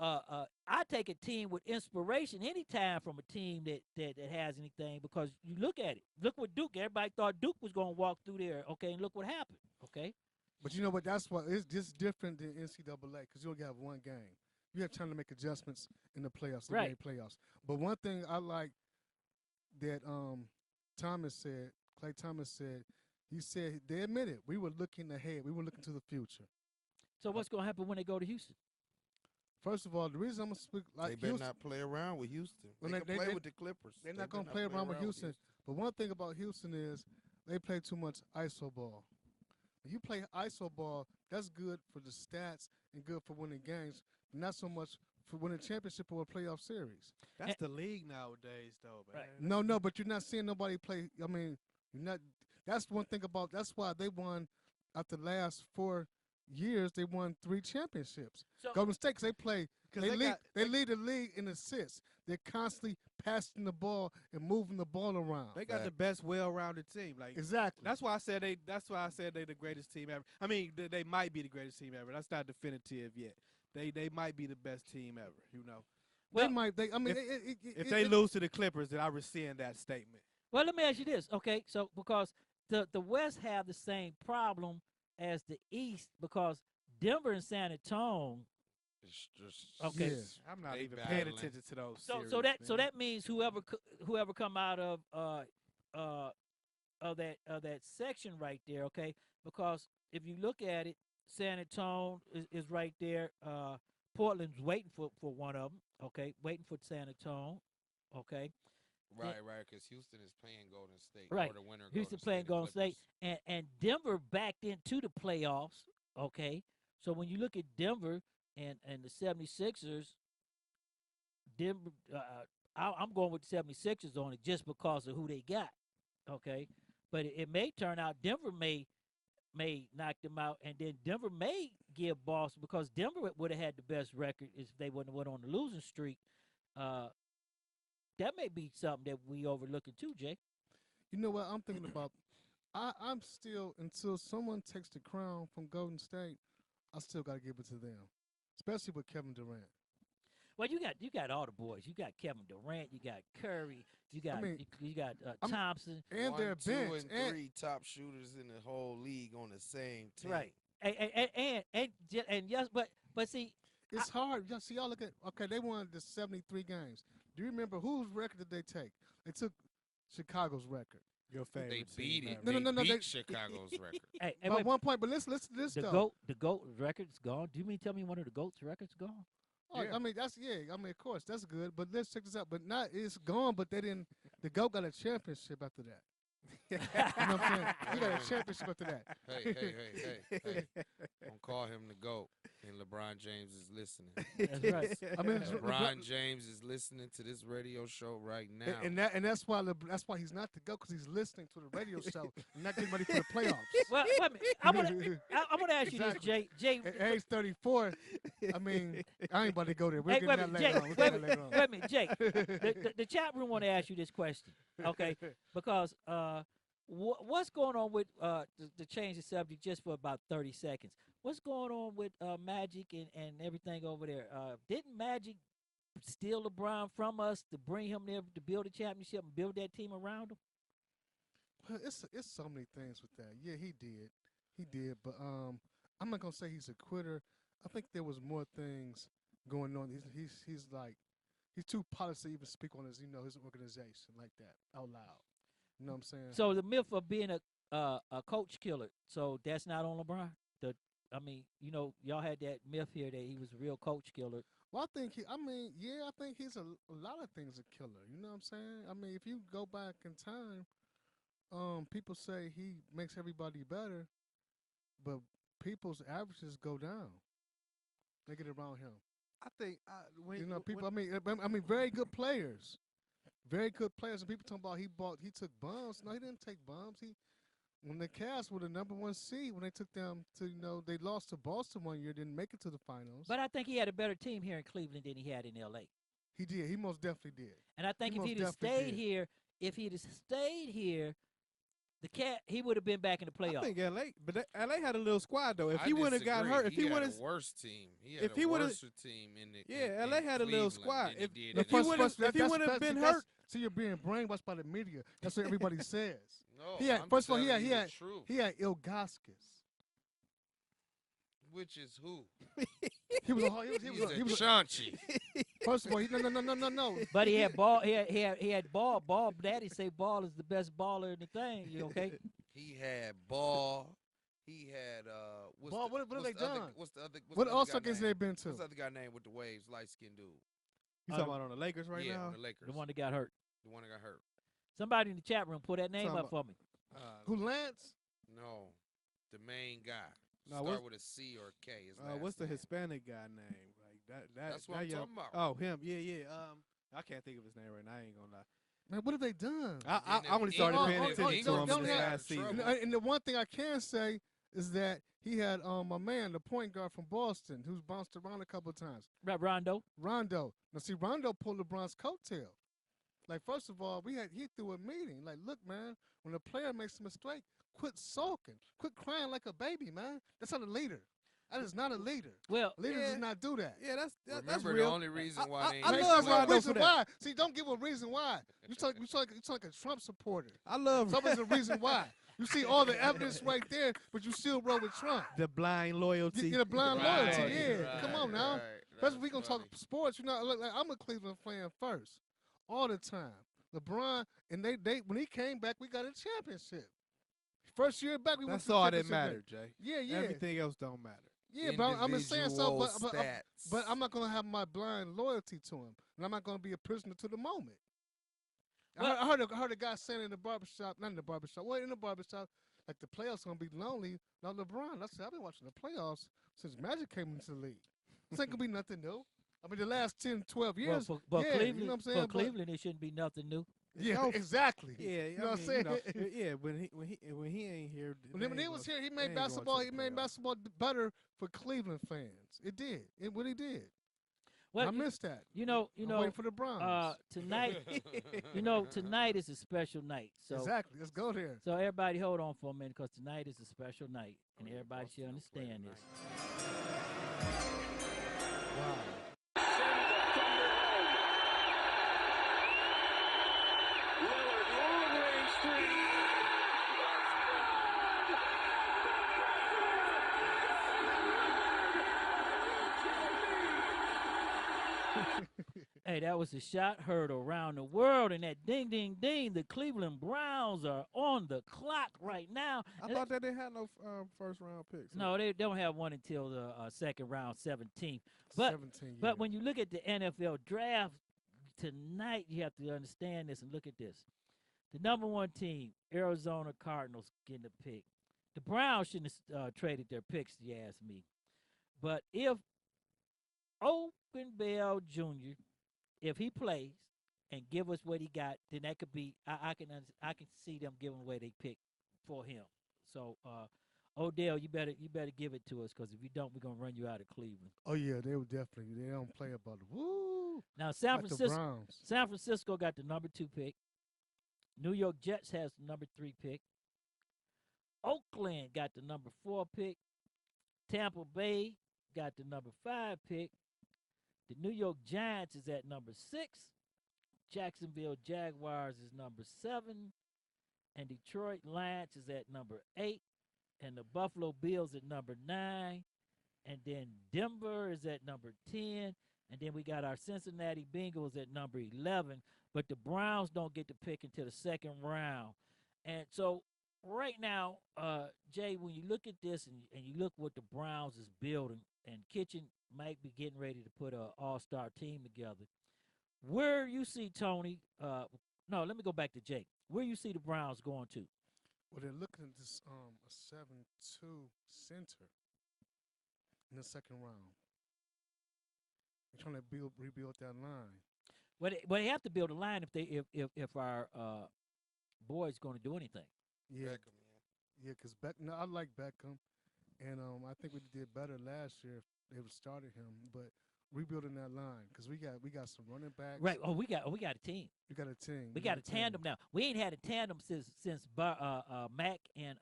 I take a team with inspiration anytime from a team that has anything, because you look at it. Look what Duke. Everybody thought Duke was going to walk through there. Okay, and look what happened. Okay. But you know what? That's why it's just different than NCAA because you only have one game. You have time to make adjustments in the playoffs, the right. playoffs. But one thing I like that Klay Thomas said, he said they admitted we were looking ahead. We were looking to the future. So what's going to happen when they go to Houston? First of all, the reason I'm going to speak like they better not play around with Houston. They can play with the Clippers. They're not going to play around with Houston. But one thing about Houston is they play too much ISO ball. When you play ISO ball, that's good for the stats and good for winning games, but not so much for winning a championship or a playoff series. That's the league nowadays, though, man. No, but you're not seeing nobody play. I mean, you're not. That's one thing about. That's why they won. After the last 4 years, they won 3 championships. So, Golden State, 'cause they play. 'Cause They lead the league in assists. They're constantly passing the ball and moving the ball around. They got the best, well-rounded team. Like exactly. That's why I said they. That's why I said they the greatest team ever. I mean, they might be the greatest team ever. That's not definitive yet. They might be the best team ever. You know. Well, they might. I mean, if they lose to the Clippers, then I rescind that statement. Well, let me ask you this, okay? So because the West have the same problem as the East, because Denver and San Antonio. Okay, I'm not even paying attention to those. So that means whoever come out of that section right there, okay? Because if you look at it, San Antonio is right there. Portland's waiting for one of them, okay? Waiting for San Antonio, okay? Right, because Houston is playing Golden State. Right, Or the winner Houston playing Golden State, and Denver backed into the playoffs, okay? So when you look at Denver and the 76ers, Denver, I'm going with the 76ers on it just because of who they got, okay? But it may turn out Denver may knock them out, and then Denver may give Boston, because Denver would have had the best record if they wouldn't have went on the losing streak. That may be something that we overlooking too, Jay. You know what I'm thinking about? I'm still, until someone takes the crown from Golden State, I still got to give it to them, especially with Kevin Durant. Well, you got all the boys. You got Kevin Durant. You got Curry. You got Thompson. And their bench. 1, 2, and 3 top shooters in the whole league on the same team. Right. And yes, but see, it's hard. Y'all look at, okay, they won the 73 games. Do you remember whose record did they take? They took Chicago's record. Your favorite. They beat it. No, they beat Chicago's record. By 1 point, but listen to this though. The GOAT record's gone. Do you mean tell me one of the GOAT's records gone? Oh, yeah. I mean, of course, that's good. But let's check this out. But it's gone, but they didn't. The GOAT got a championship after that. You know what I'm saying? He got a championship after that. Hey. Don't call him the GOAT. And LeBron James is listening. That's right. I mean, LeBron James is listening to this radio show right now. And that's why he's not the GOAT, because he's listening to the radio show and not getting ready for the playoffs. Well, wait a minute. I want to ask you this, Jay. At age 34, I mean, I ain't about to go there. We'll get that later on. Wait a minute, Jay. The chat room want to ask you this question, okay? Because what's going on with to change the subject just for about 30 seconds? What's going on with Magic and everything over there? Didn't Magic steal LeBron from us to bring him there to build a championship and build that team around him? Well, it's so many things with that. Yeah, he did. But I'm not gonna say he's a quitter. I think there was more things going on. He's too polished to even speak on his organization like that out loud. You know what I'm saying? So the myth of being a coach killer, so that's not on LeBron? Y'all had that myth here that he was a real coach killer. Well, I think he's a lot of things a killer. You know what I'm saying? I mean, if you go back in time, people say he makes everybody better, but people's averages go down. They get around him. I think people. I mean, very good players. Very good players, and people talking about he took bumps. No, he didn't take bumps. When the Cavs were the #1 seed, when they took them to, they lost to Boston one year, didn't make it to the finals. But I think he had a better team here in Cleveland than he had in L.A. He did. He most definitely did. And I think if he'd have stayed here, he would have been back in the playoffs. I think L.A. had a little squad though. If he would have got hurt, if he would have worse team, he had a worse team in the. L.A. had a little squad. If he would have been hurt, so you're being brainwashed by the media. That's what everybody says. No, first of all, he had Ilgauskas. Which is who? He was Chauncey. First of all, no. But he had ball. He had ball. Ball. Daddy say ball is the best baller in the thing. You okay? He had ball. He had ball. What have they done? What All-Star games they been to? What's the other guy named with the waves, light skinned dude? You talking about on the Lakers right now? Yeah, on the Lakers. The one that got hurt. The one that got hurt. Somebody in the chat room put that name up for me. Who, Lance? No, the main guy. No, Start with a C or a K. What's the Hispanic guy name? Like That's what I'm talking about. Oh, him. Yeah. I can't think of his name right now. I ain't gonna lie. Man, what have they done? I only started paying attention to him in this last season. And the one thing I can say is that he had a man, the point guard from Boston, who's bounced around a couple of times. Rondo. Now, see, Rondo pulled LeBron's coattail. Like, first of all, he threw a meeting. Like, look, man, when a player makes a mistake, quit sulking. Quit crying like a baby, man. That's not a leader. That is not a leader. Well, leaders does not do that. Yeah, that's Remember, real. the only reason why they I ain't love playing. reason why. See, don't give a reason why. You talk like a Trump supporter. I love. Somebody's a reason why. You see all the evidence right there, but you still roll with Trump. The blind loyalty. Yeah, the blind loyalty. Yeah, right, come on now. right. That's what we gonna talk sports. You know, like I'm a Cleveland fan first, all the time. LeBron and they when he came back, we got a championship. First year back, we went to the all that championship mattered, game. Jay. Yeah. Everything else don't matter. Yeah, but I'm just saying so. Individual But I'm not gonna have my blind loyalty to him, and I'm not gonna be a prisoner to the moment. Well, I heard a guy saying in the barbershop, not in the barbershop, in the barbershop, like the playoffs gonna be lonely. Now LeBron, I said I've been watching the playoffs since Magic came into the league. This ain't gonna be nothing new. I mean, the last 10, 12 years. But yeah, Cleveland, you know what I'm saying? for Cleveland, it shouldn't be nothing new. Yeah, exactly. Yeah, you know what I'm saying? Yeah, when he ain't here. When he was here, he made basketball. He made basketball better for Cleveland fans. It did. It really did. Well, I missed that. I'm waiting for the Browns. Tonight, tonight is a special night. So exactly. Let's go there. So everybody, hold on for a minute, because tonight is a special night, and everybody should understand this. Wow. Hey, that was a shot heard around the world, and that ding, ding, ding. The Cleveland Browns are on the clock right now. I thought that they had no first-round picks. No, they don't have one until the second round, 17th. But 17, but when you look at the NFL draft tonight, you have to understand this and look at this. The number one team, Arizona Cardinals, getting the pick. The Browns shouldn't have traded their picks, you ask me. But if Bell Jr., if he plays and give us what he got, then that could be. I can see them giving away their pick for him. So Odell, you better give it to us, because if you don't, we're gonna run you out of Cleveland. Oh yeah, they will definitely. They don't play about it. Woo! Now San Browns. San Francisco got the number 2 pick. New York Jets has the number 3 pick. Oakland got the number 4 pick. Tampa Bay got the number 5 pick. The New York Giants is at number 6. Jacksonville Jaguars is number 7. And Detroit Lions is at number 8. And the Buffalo Bills at number 9. And then Denver is at number 10. And then we got our Cincinnati Bengals at number 11. But the Browns don't get to pick until the second round. And so right now, Jay, when you look at this and you look what the Browns is building, and Kitchen might be getting ready to put an all-star team together, where you see Tony, no, let me go back to Jay. Where you see the Browns going to? Well, they're looking at this a 7-2 center in the second round. They're trying to rebuild that line. Well, they have to build a line if our boy's going to do anything. Yeah, Beckham, yeah, because no, I like Beckham, and I think we did better last year if they would started him. But rebuilding that line, because we got some running backs. Right. Oh, we got a team. We got a team. We got a tandem now. We ain't had a tandem since Mack and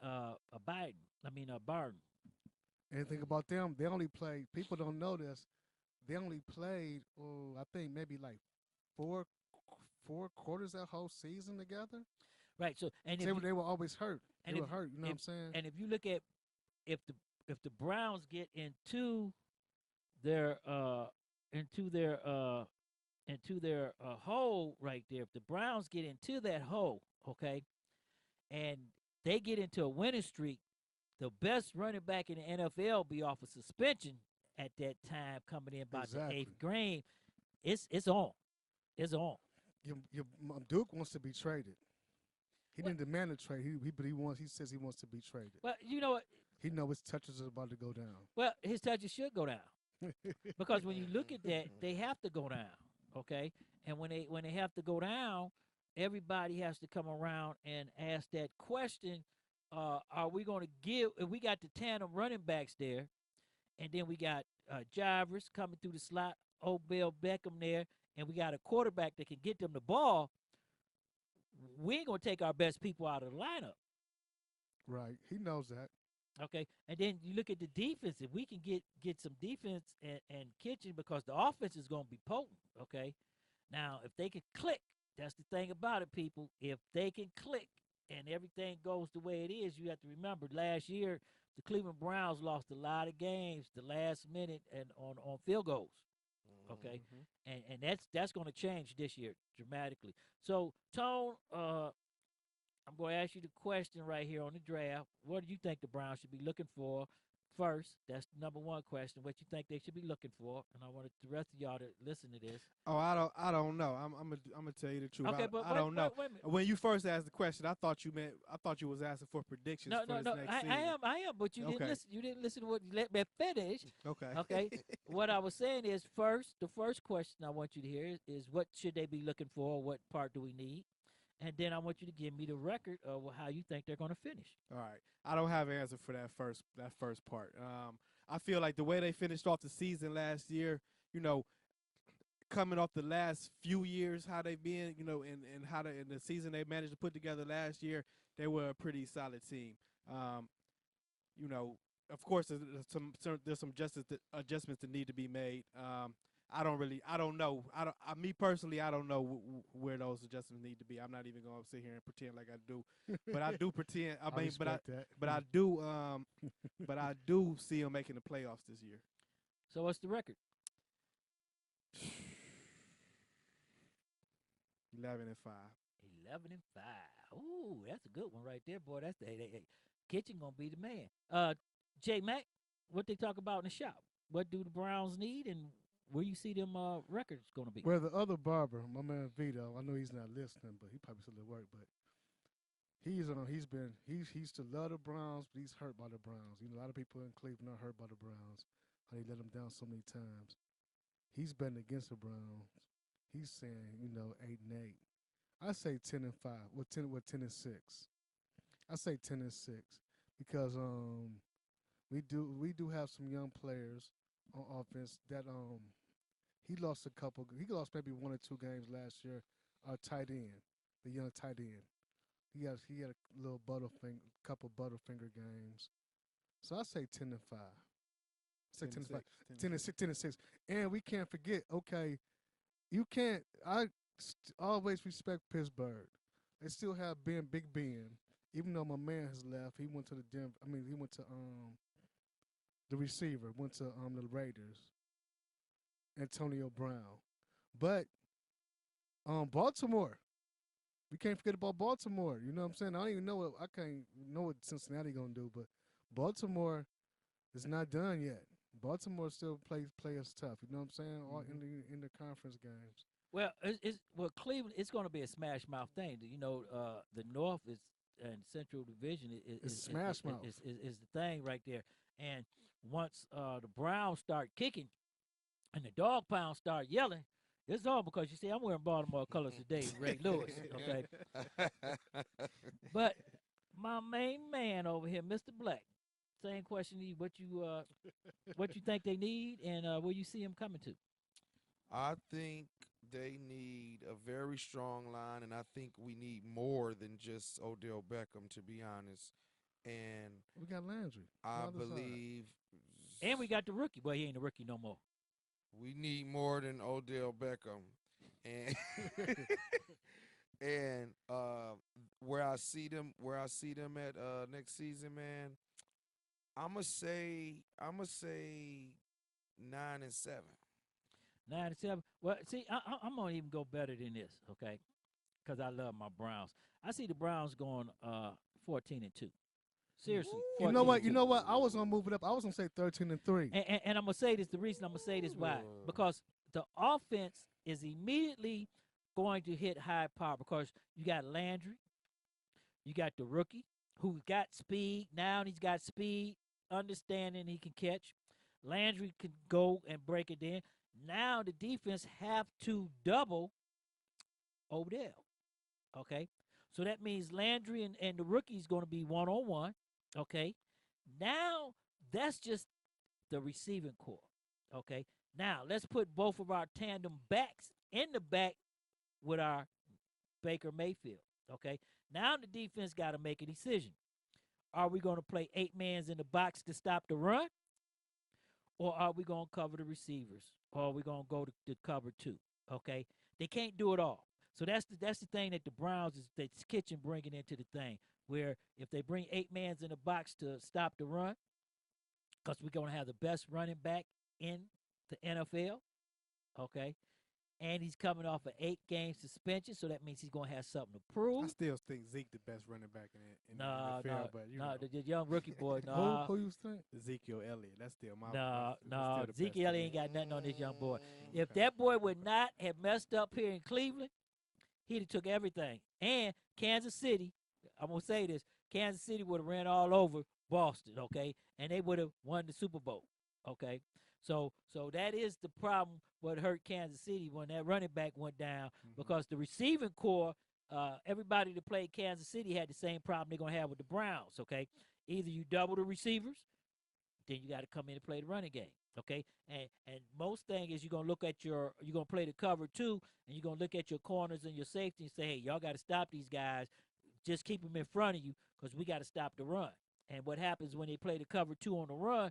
Barton. Anything about them? They only played. People don't know this. They only played. I think maybe like four quarters that whole season together. Right. So they were always hurt. They were hurt. You know what I'm saying? And if you look at if the Browns get into their hole right there, if the Browns get into that hole, okay, and they get into a winning streak, the best running back in the NFL be off a suspension at that time, coming in about the 8th grade. It's on. It's on. Duke wants to be traded. He didn't demand a trade. He says he wants to be traded. Well, you know what? He knows his touches are about to go down. Well, his touches should go down. Because when you look at that, they have to go down, okay? And when they have to go down, everybody has to come around and ask that question: are we going to give? If we got the tandem running backs there, and then we got Jarvis coming through the slot, Odell Beckham there, and we got a quarterback that can get them the ball. We ain't gonna take our best people out of the lineup. Right. He knows that. Okay, and then you look at the defense. If we can get some defense and kitchen, because the offense is going to be potent. Okay, now if they can click, that's the thing about it, people. If they can click and everything goes the way it is, you have to remember last year the Cleveland Browns lost a lot of games the last minute and on field goals. Okay, and that's going to change this year dramatically. So Tone, I'm going to ask you the question right here on the draft. What do you think the Browns should be looking for first? That's the number one question. What you think they should be looking for? And I want the rest of y'all to listen to this. Oh, I don't know. I'm gonna tell you the truth. Okay, I don't know. Wait a minute. When you first asked the question, I thought you was asking for predictions for this next season. I am, but you didn't listen. You didn't listen to what. Let me finish. Okay. Okay. What I was saying is the first question I want you to hear is what should they be looking for? What part do we need? And then I want you to give me the record of how you think they're going to finish. All right. I don't have an answer for that first part. I feel like the way they finished off the season last year, coming off the last few years, how they've been, and how in the season they managed to put together last year, they were a pretty solid team. Of course, there's some adjustments that need to be made. I don't know. Me personally, I don't know where those adjustments need to be. I'm not even going to sit here and pretend like I do, but I do pretend. But I do see them making the playoffs this year. So what's the record? 11-5. 11-5. Ooh, that's a good one right there, boy. That's the Kitchen gonna be the man. J Mac, what they talk about in the shop? What do the Browns need, and where you see them records going to be? Well, the other barber, my man Vito, I know he's not listening, but he probably still at work. But he used to love the Browns, but he's hurt by the Browns. A lot of people in Cleveland are hurt by the Browns. How they let them down so many times. He's betting against the Browns. He's saying 8-8. I say 10-5. Well, 10-6. I say 10-6 because we do have some young players on offense that he lost a couple. He lost maybe 1 or 2 games last year. Our tight end, the young tight end, he had a little couple Butterfinger games. So I say 10-5. Say 10-5, 10-6, and we can't forget. Okay, you can't. I always respect Pittsburgh. They still have Big Ben, even though my man has left. He went to the Denver. He went to the receiver. Went to the Raiders. Antonio Brown, but Baltimore. We can't forget about Baltimore. You know what I'm saying? I don't even know I can't know what Cincinnati gonna do, but Baltimore is not done yet. Baltimore still plays tough. You know what I'm saying? All in the conference games. Well, Cleveland. It's going to be a smash mouth thing. The North is and Central Division is smash mouth is the thing right there. And once the Browns start kicking and the dog pound start yelling, it's all because you see I'm wearing Baltimore colors today, Ray Lewis. Okay, but my main man over here, Mr. Black. Same question to you. What you think they need, and where you see them coming to? I think they need a very strong line, and I think we need more than just Odell Beckham, to be honest. And we got Landry. I believe, and we got the rookie. Well, he ain't a rookie no more. We need more than Odell Beckham, and and where I see them at next season, man. I'ma say 9-7. 9-7. Well, see, I'm gonna even go better than this, okay? Because I love my Browns. I see the Browns going 14-2. Seriously. You know what? I was gonna move it up. I was gonna say 13-3. And I'm gonna say this. The reason I'm gonna say this why? Because the offense is immediately going to hit high power because you got Landry, you got the rookie who's got speed. Now he's got speed, understanding he can catch. Landry could go and break it in. Now the defense have to double Odell. Okay. So that means Landry and the rookie's going to be one-on-one. Okay. Now that's just the receiving core. Okay. Now let's put both of our tandem backs in the back with our Baker Mayfield. Okay. Now the defense got to make a decision. Are we going to play 8 mans in the box to stop the run? Or are we going to cover the receivers? Or are we going to go to cover 2? Okay. They can't do it all. So that's the thing that the Browns is that's Kitchen bringing into the thing, where if they bring 8 mans in the box to stop the run, because we're going to have the best running back in the NFL, okay, and he's coming off an 8-game suspension, so that means he's going to have something to prove. I still think Zeke the best running back in the NFL, but you know. The young rookie boy, no. Who you think? Ezekiel Elliott. That's still my. No. Ezekiel Elliott ain't got nothing on this young boy. If that boy would not have messed up here in Cleveland, he'd have took everything. And Kansas City, I'm going to say this, Kansas City would have ran all over Boston, okay? And they would have won the Super Bowl, okay? So that is the problem what hurt Kansas City when that running back went down, because the receiving core, everybody that played Kansas City had the same problem they're going to have with the Browns, okay? Either you double the receivers, then you got to come in and play the running game, okay? And most thing is you're going to play the cover 2, and you're going to look at your corners and your safety and say, hey, y'all got to stop these guys. Just keep them in front of you because we got to stop the run. And what happens when they play the cover 2 on the run,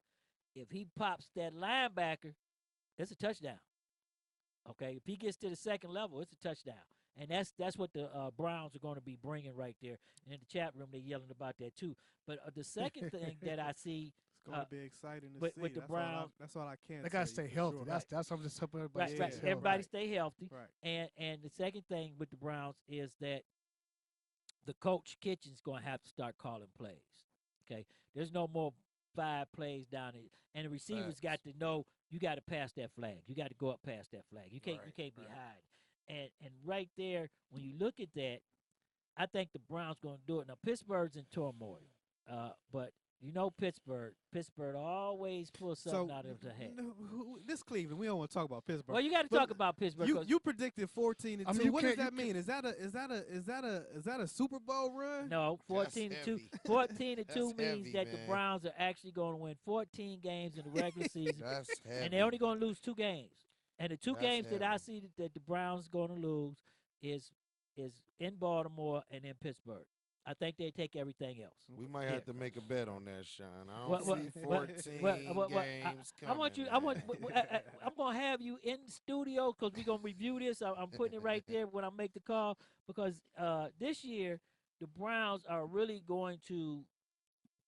if he pops that linebacker, it's a touchdown. Okay, if he gets to the second level, it's a touchdown. And that's what the Browns are going to be bringing right there. And in the chat room, they're yelling about that too. But the second thing that I see, it's going to be exciting to see. With the Browns, that's all I can. They got to stay healthy. Sure. That's I'm just hoping everybody right. stays Everybody stay healthy. Right. And the second thing with the Browns is that the coach Kitchen's going to have to start calling plays. Okay, there's no more 5 plays down it, and the receivers got to know you got to pass that flag. You got to go up past that flag. You can't be hiding. And right there, when you look at that, I think the Browns going to do it. Now Pittsburgh's in turmoil, but you know Pittsburgh always pulls something out of the hat. This Cleveland, we don't want to talk about Pittsburgh. Well, you got to talk about Pittsburgh. You predicted 14-2. What does that mean? Is that a Super Bowl run? No, 14-2. 14-2 means that the Browns are actually going to win 14 games in the regular season, and they're only going to lose 2 games. And the 2 games that I see that the Browns going to lose is in Baltimore and in Pittsburgh. I think they take everything else. We might have to make a bet on that, Sean. I don't see 14 games coming. I'm going to have you in the studio because we're going to review this. I'm putting it right there when I make the call, because this year the Browns are really going to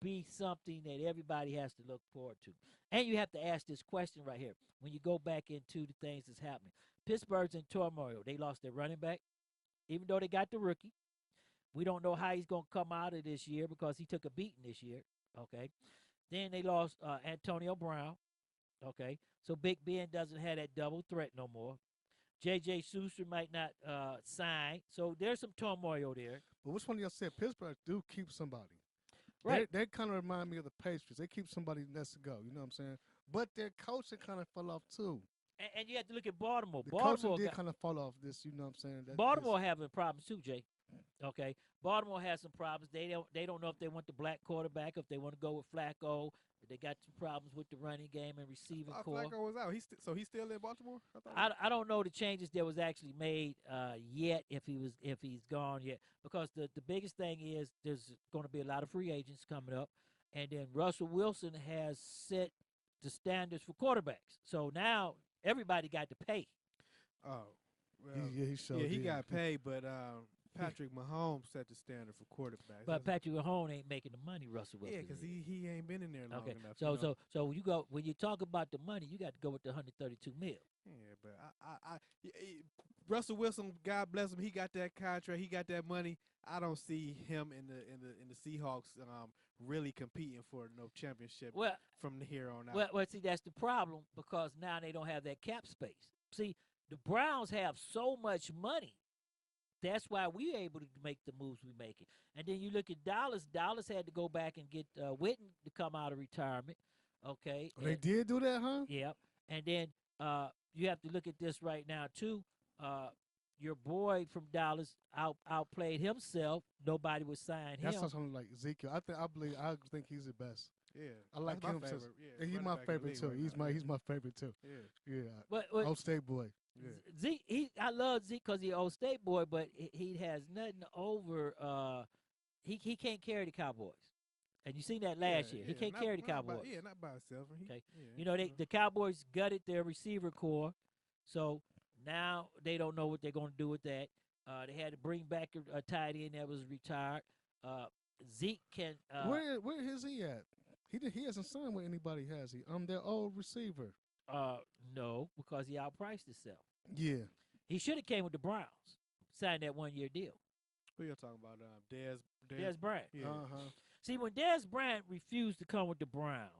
be something that everybody has to look forward to. And you have to ask this question right here when you go back into the things that's happening. Pittsburgh's in turmoil. They lost their running back, even though they got the rookie. We don't know how he's going to come out of this year because he took a beating this year, okay? Then they lost Antonio Brown, okay? So Big Ben doesn't have that double threat no more. J.J. Schuster might not sign. So there's some turmoil there. But which one of y'all said Pittsburgh do keep somebody? Right. They kind of remind me of the Patriots. They keep somebody that's to go, you know what I'm saying? But their coaching kind of fell off too. And you have to look at Baltimore. The Baltimore coaching did kind of fall off this, you know what I'm saying? Baltimore having problems too, Jay. Okay, Baltimore has some problems. They don't know if they want the black quarterback, if they want to go with Flacco. They got some problems with the running game and receiving core. Flacco was out. He's still in Baltimore. I don't know the changes that was actually made yet, if he's gone yet, because the biggest thing is there's going to be a lot of free agents coming up, and then Russell Wilson has set the standards for quarterbacks. So now everybody got to pay. Oh, well, he got paid, but Patrick Mahomes set the standard for quarterbacks. But Patrick Mahomes ain't making the money Russell Wilson. Yeah, because he ain't been in there long enough. So you go when you talk about the money, you got to go with the $132 million. Yeah, but Russell Wilson, God bless him, he got that contract, he got that money. I don't see him in the Seahawks really competing for no championship from here on out. Well, see, that's the problem, because now they don't have that cap space. See, the Browns have so much money. That's why we're able to make the moves we're making. And then you look at Dallas. Dallas had to go back and get Witten to come out of retirement. Okay. Oh, they did do that, huh? Yep. And then you have to look at this right now too. Your boy from Dallas outplayed himself. Nobody would sign him. That's something like Ezekiel. I think he's the best. Yeah, I like him. favorite. Yeah, he's my favorite too. Right He's my favorite too. Yeah. But Old State boy. Yeah. Zeke, I love Zeke because he's Old State boy, but he has nothing over. He can't carry the Cowboys, and you seen that last year. He can't carry the Cowboys. Not by himself. Okay, you know the Cowboys gutted their receiver core, so now they don't know what they're going to do with that. They had to bring back a tight end that was retired. Zeke can. Where is he at? He hasn't signed with anybody, has he? Their old receiver. No, because he outpriced himself. Yeah. He should have came with the Browns, signed that 1 year deal. Who you talking about? Dez Bryant. Yeah. See, when Dez Bryant refused to come with the Browns,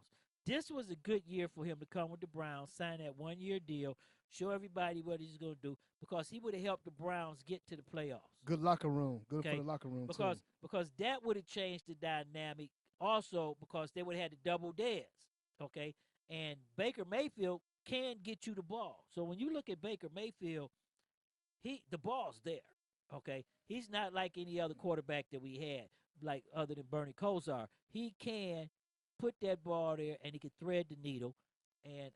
this was a good year for him to come with the Browns, sign that 1 year deal, show everybody what he's going to do, because he would have helped the Browns get to the playoffs. Good locker room. Good for the locker room, too. Because that would have changed the dynamic also, because they would have had to double Dez, okay? And Baker Mayfield can get you the ball. So when you look at Baker Mayfield, the ball's there, okay? He's not like any other quarterback that we had, like other than Bernie Kosar. He can put that ball there, and he can thread the needle, and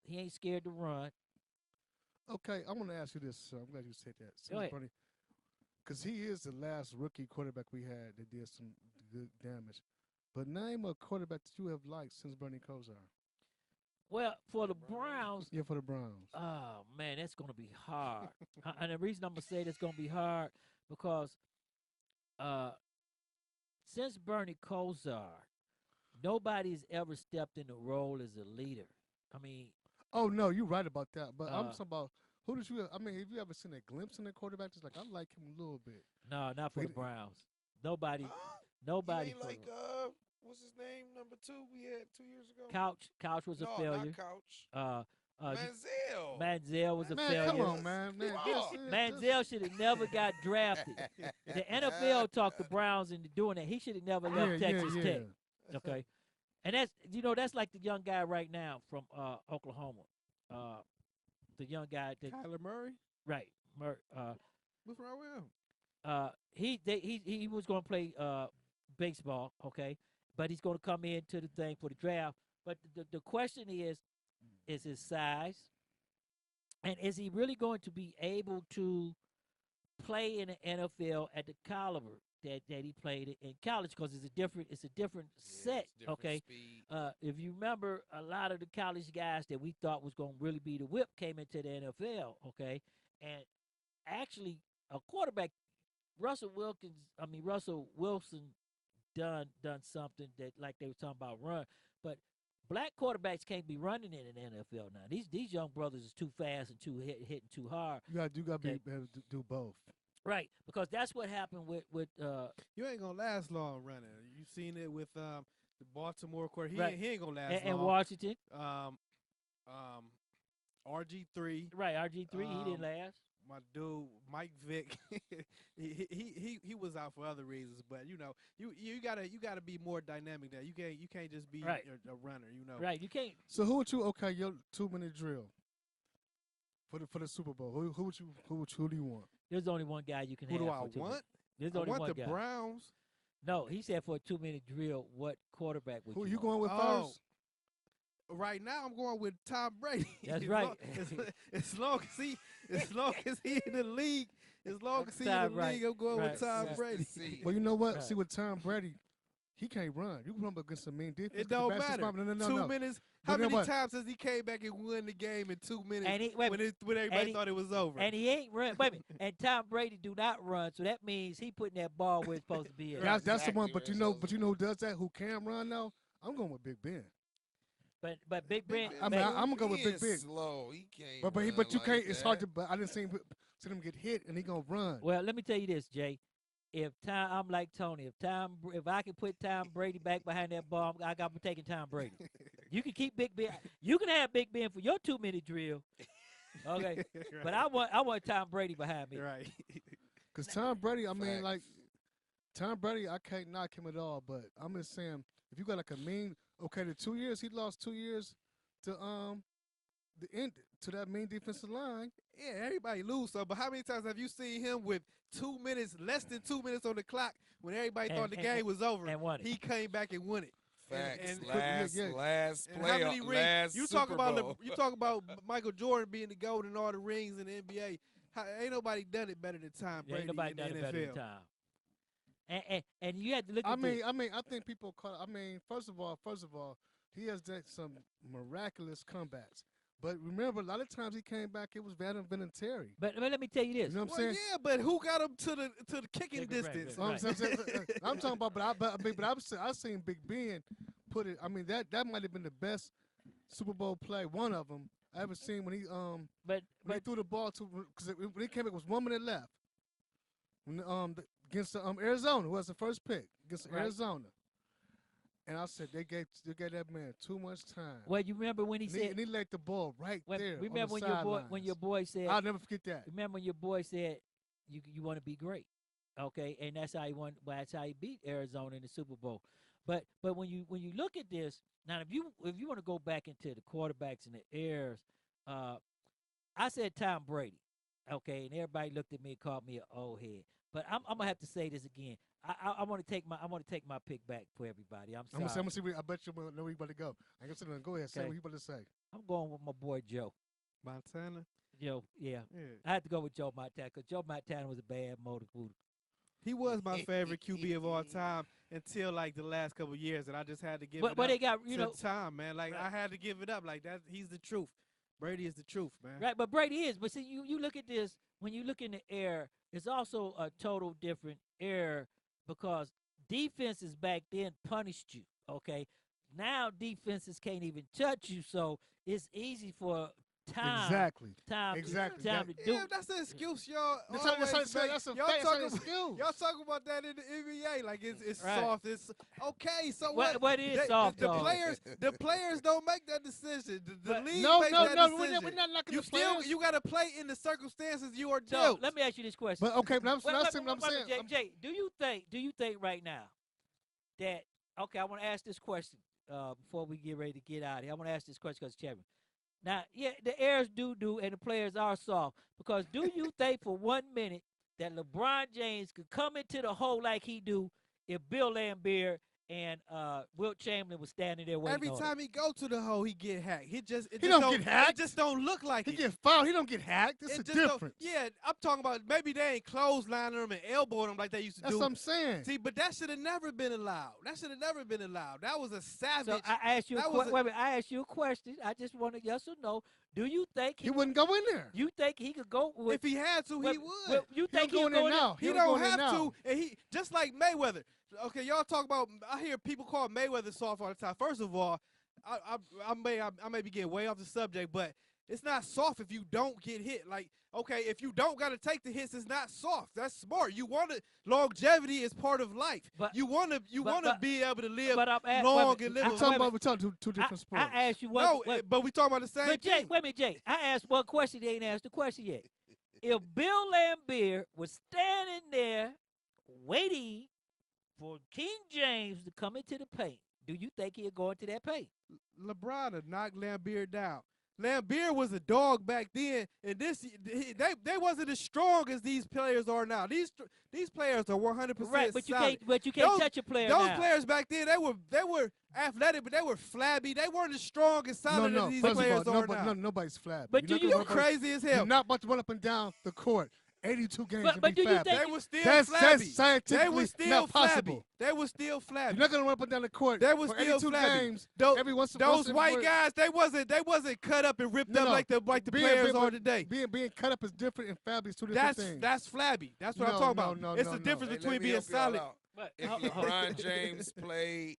he ain't scared to run. Okay, I want to ask you this. I'm glad you said that. Go ahead. Because he is the last rookie quarterback we had that did some good damage. But name a quarterback that you have liked since Bernie Kosar. Well, for the Browns. Yeah, for the Browns. Oh, man, that's going to be hard. And the reason I'm going to say that's going to be hard, because since Bernie Kosar, nobody's ever stepped in the role as a leader. I mean. Oh, no, you're right about that. But I'm talking about, who did you, have you ever seen a glimpse in a quarterback? Just like, I like him a little bit. No, not for the Browns. Nobody. Nobody. You ain't like, what's his name, number 2 we had 2 years ago? Couch was a failure. Not Couch. Manziel. Manziel was a failure. Come on, man. Manziel should have never got drafted. The NFL talked the Browns into doing that. He should have never left Texas Tech. Okay. And that's like the young guy right now from Oklahoma. The young guy that Kyler Murray? Right. What's wrong with him? He was going to play baseball, okay? But he's going to come into the thing for the draft. But the question is his size, and is he really going to be able to play in the NFL at the caliber that he played in college? Because it's a different set, okay? If you remember, a lot of the college guys that we thought was going to really be the whip came into the NFL, okay? And actually, a quarterback, Russell Wilson done something that, like they were talking about, run. But black quarterbacks can't be running in an NFL now. These young brothers is too fast and too hitting too hard. You got to be able to do both. Right, because that's what happened with you ain't gonna last long running. You seen it with the Baltimore court. He ain't gonna last long. And Washington. RG3. Right, RG3. He didn't last. My dude Mike Vick, he was out for other reasons, but you gotta be more dynamic now. You can't just be a runner, Right, you can't. So who would you your 2-minute drill for the Super Bowl? Who do you want? There's only one guy you can have. Who do I want? There's only one guy. I want the Browns. No, he said for a 2-minute drill, what quarterback would you want? Who you going with first? Right now, I'm going with Tom Brady. That's right. As long as he in the league, I'm going with Tom Brady. Well, you know what? Right. See, with Tom Brady, he can't run. You can run against some mean defense. It don't matter. No. 2 minutes. How many times has he came back and won the game in 2 minutes when everybody thought it was over? And he ain't run. Wait a minute. And Tom Brady do not run, so that means he putting that ball where it's supposed to be at. That's the one. But you know who does that? Who can run though? I'm going with Big Ben. But Big Ben. I'm gonna go with Big Ben. Slow. He can't. But you can't. It's hard to. But I didn't see him get hit, and he gonna run. Well, let me tell you this, Jay. I'm like Tony. If I can put Tom Brady back behind that ball, I'm taking Tom Brady. You can keep Big Ben. You can have Big Ben for your 2-minute drill. Okay. Right. But I want Tom Brady behind me. Right. Because Tom Brady, Tom Brady, I can't knock him at all. But I'm just saying, if you got like a mean, Okay, the 2 years he lost 2 years to the end to that main defensive line. Yeah, everybody lose some, but how many times have you seen him with 2 minutes, less than 2 minutes on the clock when everybody thought the game was over? And won it. He came back and won it. Facts. And Last and play, how many rings? last You Super talk about Bowl. you talk about Michael Jordan being the GOAT and all the rings in the NBA. Ain't nobody done it better than Tom Brady Ain't nobody in the done it NFL. better than Tom. And you had to look I at mean, this. I think people call. I mean, first of all, he has done some miraculous comebacks. But remember, a lot of times he came back, it was Van Vinatieri. But let me tell you this. You know what I'm saying? Yeah, but who got him to the kicking distance? Right. I'm talking about, I've seen Big Ben put it. I mean, that might have been the best Super Bowl play, one of them I ever seen when he when he threw the ball to, because when he came, it was 1 minute left. When against Arizona, who was the first pick against Arizona. And I said they gave that man too much time. Well, you remember when he said, and he laid the ball right there. Remember on the when your boy said, I'll never forget that. Remember when your boy said, you want to be great, okay? And that's how he won. Well, that's how he beat Arizona in the Super Bowl. But when you look at this now, if you want to go back into the quarterbacks and the heirs, I said Tom Brady, okay, and everybody looked at me and called me an old head. But I'm gonna have to say this again. I want to take my pick back for everybody. I'm sorry. I'm gonna see. I bet you know where you about to go. I guess go ahead. Say what you about to say. I'm going with my boy Joe Montana. Joe, yeah. I had to go with Joe Montana because Joe Montana was a bad motor booter. He was my favorite QB of all time until like the last couple of years, and I just had to give it up. But they got to Tom, man. Like I had to give it up. Like that, he's the truth. Brady is the truth, man. Right, but Brady is. But see, you look at this, when you look in the air, it's also a total different air because defenses back then punished you, okay? Now defenses can't even touch you, so it's easy for time to do. That's an excuse, y'all. That's a fact. That's an excuse. Y'all talking about that in the NBA like it's right. soft. It's okay. So what? What is soft? The players don't make that decision. The league no, makes no, that no. decision. We're not knocking the players. You got to play in the circumstances you are So dealt. let me ask you this question. But okay, but I'm saying. Jay, do you think right now that I want to ask this question before we get ready to get out of here. I want to ask this question because Chairman. Now, yeah, the heirs do, and the players are soft. Because do you think for 1 minute that LeBron James could come into the hole like he do if Bill Laimbeer and Wilt Chamberlain was standing there waiting Every on time him? he go to the hole, he get hacked. He don't get hacked. It just don't look like He it. get fouled. He don't get hacked. This is different. Yeah, I'm talking about maybe they ain't clotheslining him and elbowing him like they used to do. That's what I'm saying. See, but that should have never been allowed. That was a savage. So I asked you I asked you a question. I just want a yes or no. Do you think he wouldn't go in there? You think he could go with, if he had to, he would. You think he could go in there now? He don't have to, and he just like Mayweather. Okay, y'all talk about. I hear people call Mayweather soft all the time. First of all, I may be getting way off the subject, but it's not soft if you don't get hit. Like, okay, if you don't got to take the hits, it's not soft. That's smart. You want to longevity is part of life. But you want to be able to live long and live. We're talking two different sports. I asked you what. No, but we talking about the same thing. Jay, wait a minute, Jay. I asked one question. They ain't asked the question yet. If Bill Laimbeer was standing there waiting for King James to come into the paint, do you think he'll go into that paint? LeBron would knock Laimbeer down. Laimbeer was a dog back then, and they wasn't as strong as these players are now. These players are 100% right, but solid. you can't touch a player Those now. players back then, they were athletic, but they were flabby. They weren't as strong and solid as these players are now. Nobody's flabby. But you're crazy as hell. You're not about to run up and down the court. 82 games but be flabby. They were still flabby. That's scientifically not possible. They were still flabby. You're not gonna run up and down the court. They were for still 82 flabby. games. Those white guys, they wasn't cut up and ripped up like the players are today. Being cut up is different, and flabby is two different things. That's flabby. That's what I'm talking about. It's the difference between being solid. If LeBron James played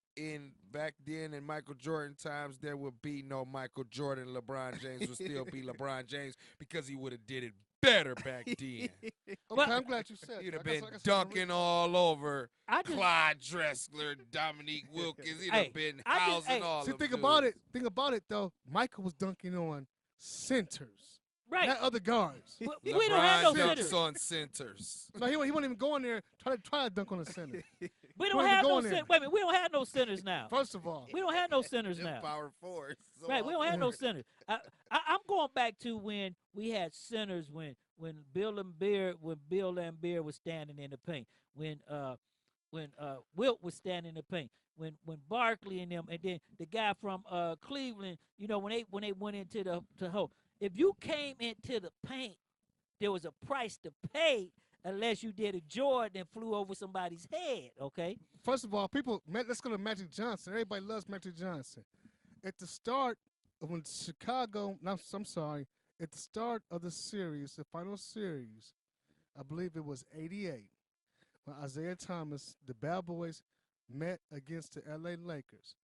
back then in Michael Jordan times, there would be no Michael Jordan. LeBron James would still be LeBron James because he would have did it better back then. Okay, I'm glad you said. He'd have been dunking all over Clyde Drexler, Dominique Wilkins. He'd have been housing all of them. Think about it though. Michael was dunking on centers. Right. Not other guards. We don't have no dunks centers. on centers. No, he wasn't even going there try to dunk on a center. We don't have no sinners. Wait a minute. We don't have no sinners now. First of all, we don't have no sinners now. Power force. So right. We don't have no sinners. I'm going back to when we had sinners. When Bill Laimbeer was standing in the paint. When Wilt was standing in the paint. When Barkley and them, and then the guy from Cleveland. When they went into the hole. If you came into the paint, there was a price to pay. Unless you did a Jordan and flew over somebody's head, okay? First of all, let's go to Magic Johnson. Everybody loves Magic Johnson. At the start of when Chicago, I'm sorry, at the start of the series, the final series, I believe it was 88, when Isaiah Thomas, the Bad Boys, met against the LA Lakers.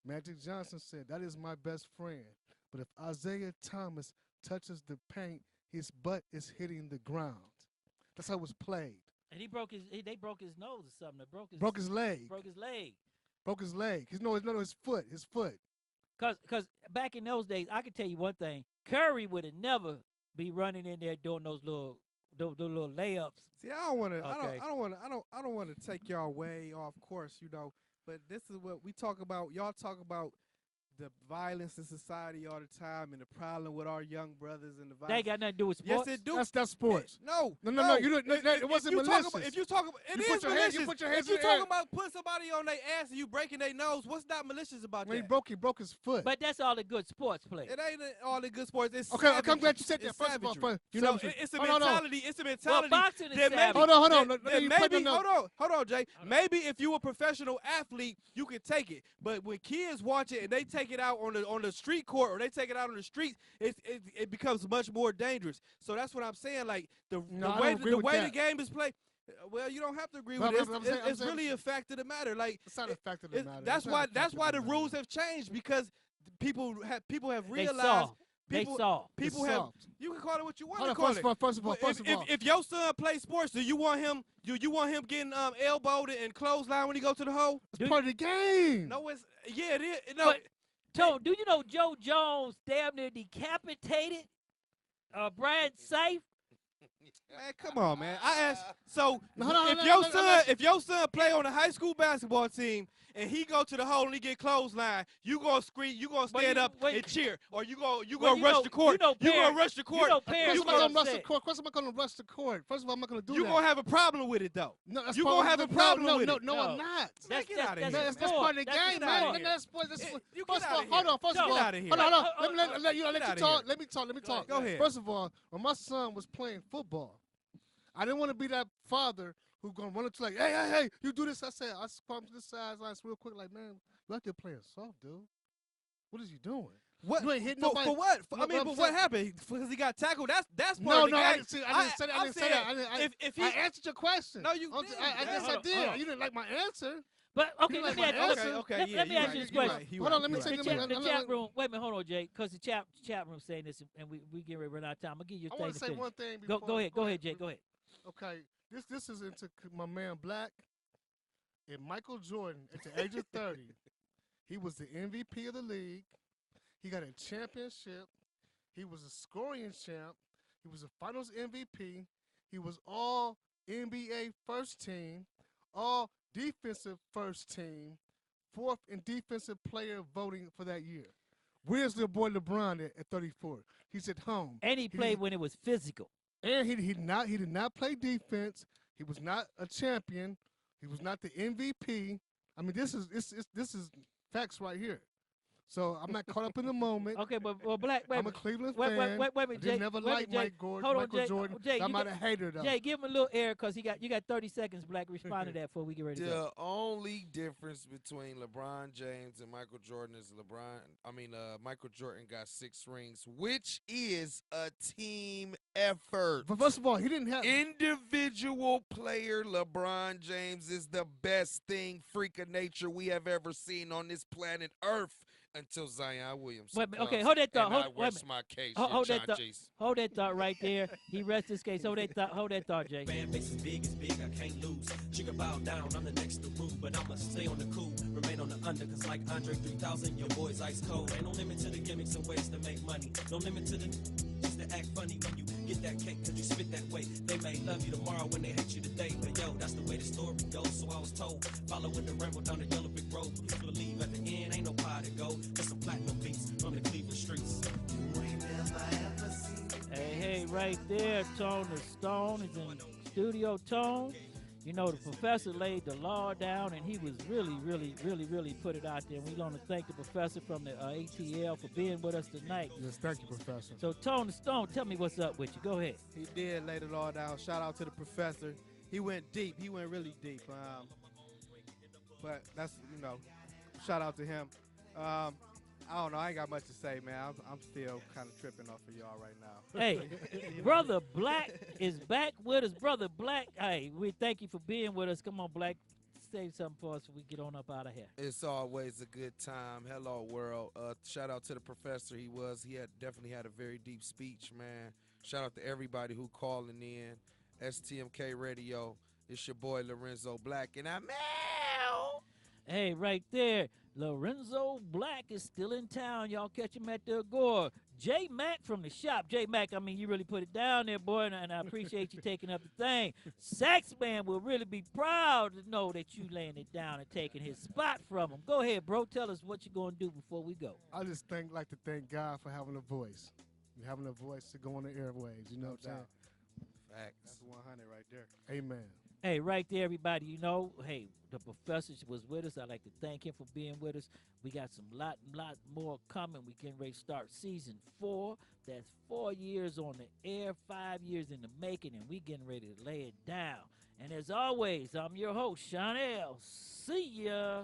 Magic Johnson said, that is my best friend. But if Isaiah Thomas touches the paint, his butt is hitting the ground. That's how it was played. And they broke his nose or something. Broke his leg. Broke his leg. Broke his leg. His foot. His foot. Cause back in those days, I can tell you one thing: Curry would have never be running in there doing those little layups. See, I don't want to. Okay. I don't want to take y'all way off course, But this is what we talk about. Y'all talk about the violence in society all the time and the problem with our young brothers and the violence. They ain't got nothing to do with sports. Yes, it do. That's sports. No. It wasn't malicious. If you talk about, it is malicious. If you talking about putting somebody on their ass and you breaking their nose, what's not malicious about that? He broke his foot. But that's all the good sports play. It ain't all the good sports. It's okay. I'm glad you said that. First of all, it's a mentality. It's a mentality. Well, boxing is hold on. Hold on, Jay. Maybe if you a professional athlete, you can take it. But when kids watch it and they take it out on the street court or they take it out on the streets, it becomes much more dangerous. So that's what I'm saying. Like the way the game is played. Well, you don't have to agree with it. It's really a fact of the matter. Like it's not a fact of the matter. That's why the rules have changed, because people have realized. People have. You can call it what you want to call it. First of all, if your son plays sports, do you want him getting elbowed and clothesline when he go to the hole? It's part of the game. No, it is. No. But, Tone, do you know Joe Jones damn near decapitated Brian Safe? Man, come on, man. I asked. So if your son play on a high school basketball team and he go to the hole and he get clothesline, you gonna scream, you gonna stand up and cheer, or you gonna rush the court. You gonna rush the court. You gonna rush the court. First, I'm not gonna rush the court. First of all, I'm not gonna do that. You gonna have a problem with it though. No, you gonna have a problem with it. No, I'm not. That's part of the game, man. That's part. First of all, hold on. First of all, hold on. Let you talk. Let me talk. Go ahead. First of all, when my son was playing football, I didn't want to be that father who gonna run up to like, hey, you do this. I said, I come to the sidelines real quick, like, man, you out there playing soft, dude. What is you doing? What? You ain't hitting nobody. For what? But what happened? Because he got tackled. That's part of the game. I didn't say that. I answered your question. No, you did. I guess I did. You didn't like my answer. But okay, let me ask you this question. Hold on, let me say the chat room. Wait a minute, hold on, Jay, because the chat room saying this, and we get ready to run out of time. I'll give you a thing. I want to say one thing. Go ahead, Jay. Go ahead. Okay, this is into my man Black and Michael Jordan at the age of 30. He was the MVP of the league. He got a championship. He was a scoring champ. He was a Finals MVP. He was all NBA first team, all defensive first team, fourth in defensive player voting for that year. Where's the boy LeBron at 34? He's at home. And he played when it was physical. And he did not play defense. He was not a champion. He was not the MVP. I mean, this is facts right here. So I'm not caught up in the moment. Okay, but Black, I'm a Cleveland fan. Wait a minute, Jay. I never liked Michael Jordan. Jay, I'm not a hater though. Jay, give him a little air because you got 30 seconds. Black, respond to that before we get ready to go. The only difference between LeBron James and Michael Jordan is Michael Jordan got 6 rings, which is a team effort. But first of all, he didn't have individual player. LeBron James is the best freak of nature we have ever seen on this planet Earth. Until Zion Williamson comes, okay, hold that thought. I rest my case. Hold that thought right there. He rests his case. Hold that thought, Jay. Fan base is big, I can't lose. She can bow down, I'm the next to move, but I'ma stay on the cool, remain on the under, cause like Andre 3000, your boy's ice cold. Ain't no limit to the gimmicks and ways to make money. No limit to the to act funny when you get that cake cause you spit that way. They may love you tomorrow when they hate you today, but yo, that's the way the story goes. So I was told, following the ramble down the yellow brick road. Please believe at the end ain't no pie to go, just some platinum beats from the Cleveland streets. Hey, right there, Tone the Stone is in studio. Tone, you know, the professor laid the law down, and he was really put it out there. And we want to thank the professor from the ATL for being with us tonight. Yes, thank you, Professor. So, Tone the Stone, tell me what's up with you. Go ahead. He did lay the law down. Shout out to the professor. He went deep. He went really deep. But that's, you know, shout out to him. I don't know. I ain't got much to say, man. I'm still kind of tripping off of y'all right now. Hey, Brother Black is back with us. Brother Black, hey, we thank you for being with us. Come on, Black. Say something for us before we get on up out of here. It's always a good time. Hello, world. Shout out to the professor. He had definitely had a very deep speech, man. Shout out to everybody who calling in. STMK Radio. It's your boy Lorenzo Black, and I'm out. Hey, right there, Lorenzo Black is still in town. Y'all catch him at the Agora. J Mac from the shop. J Mac, I mean, you really put it down there, boy, and I appreciate you taking up the thing. Saxman will really be proud to know that you laying it down and taking his spot from him. Go ahead, bro. Tell us what you're going to do before we go. I just like to thank God for having a voice. Having a voice to go on the airwaves, you know what I'm saying? Facts. That's 100 right there. Amen. Hey, right there, everybody, you know, hey, the professor was with us. I'd like to thank him for being with us. We got some lot more coming. We getting ready to start season 4. That's 4 years on the air, 5 years in the making, and we getting ready to lay it down. And as always, I'm your host, Shawn L. See ya.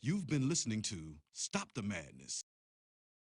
You've been listening to Stop the Madness.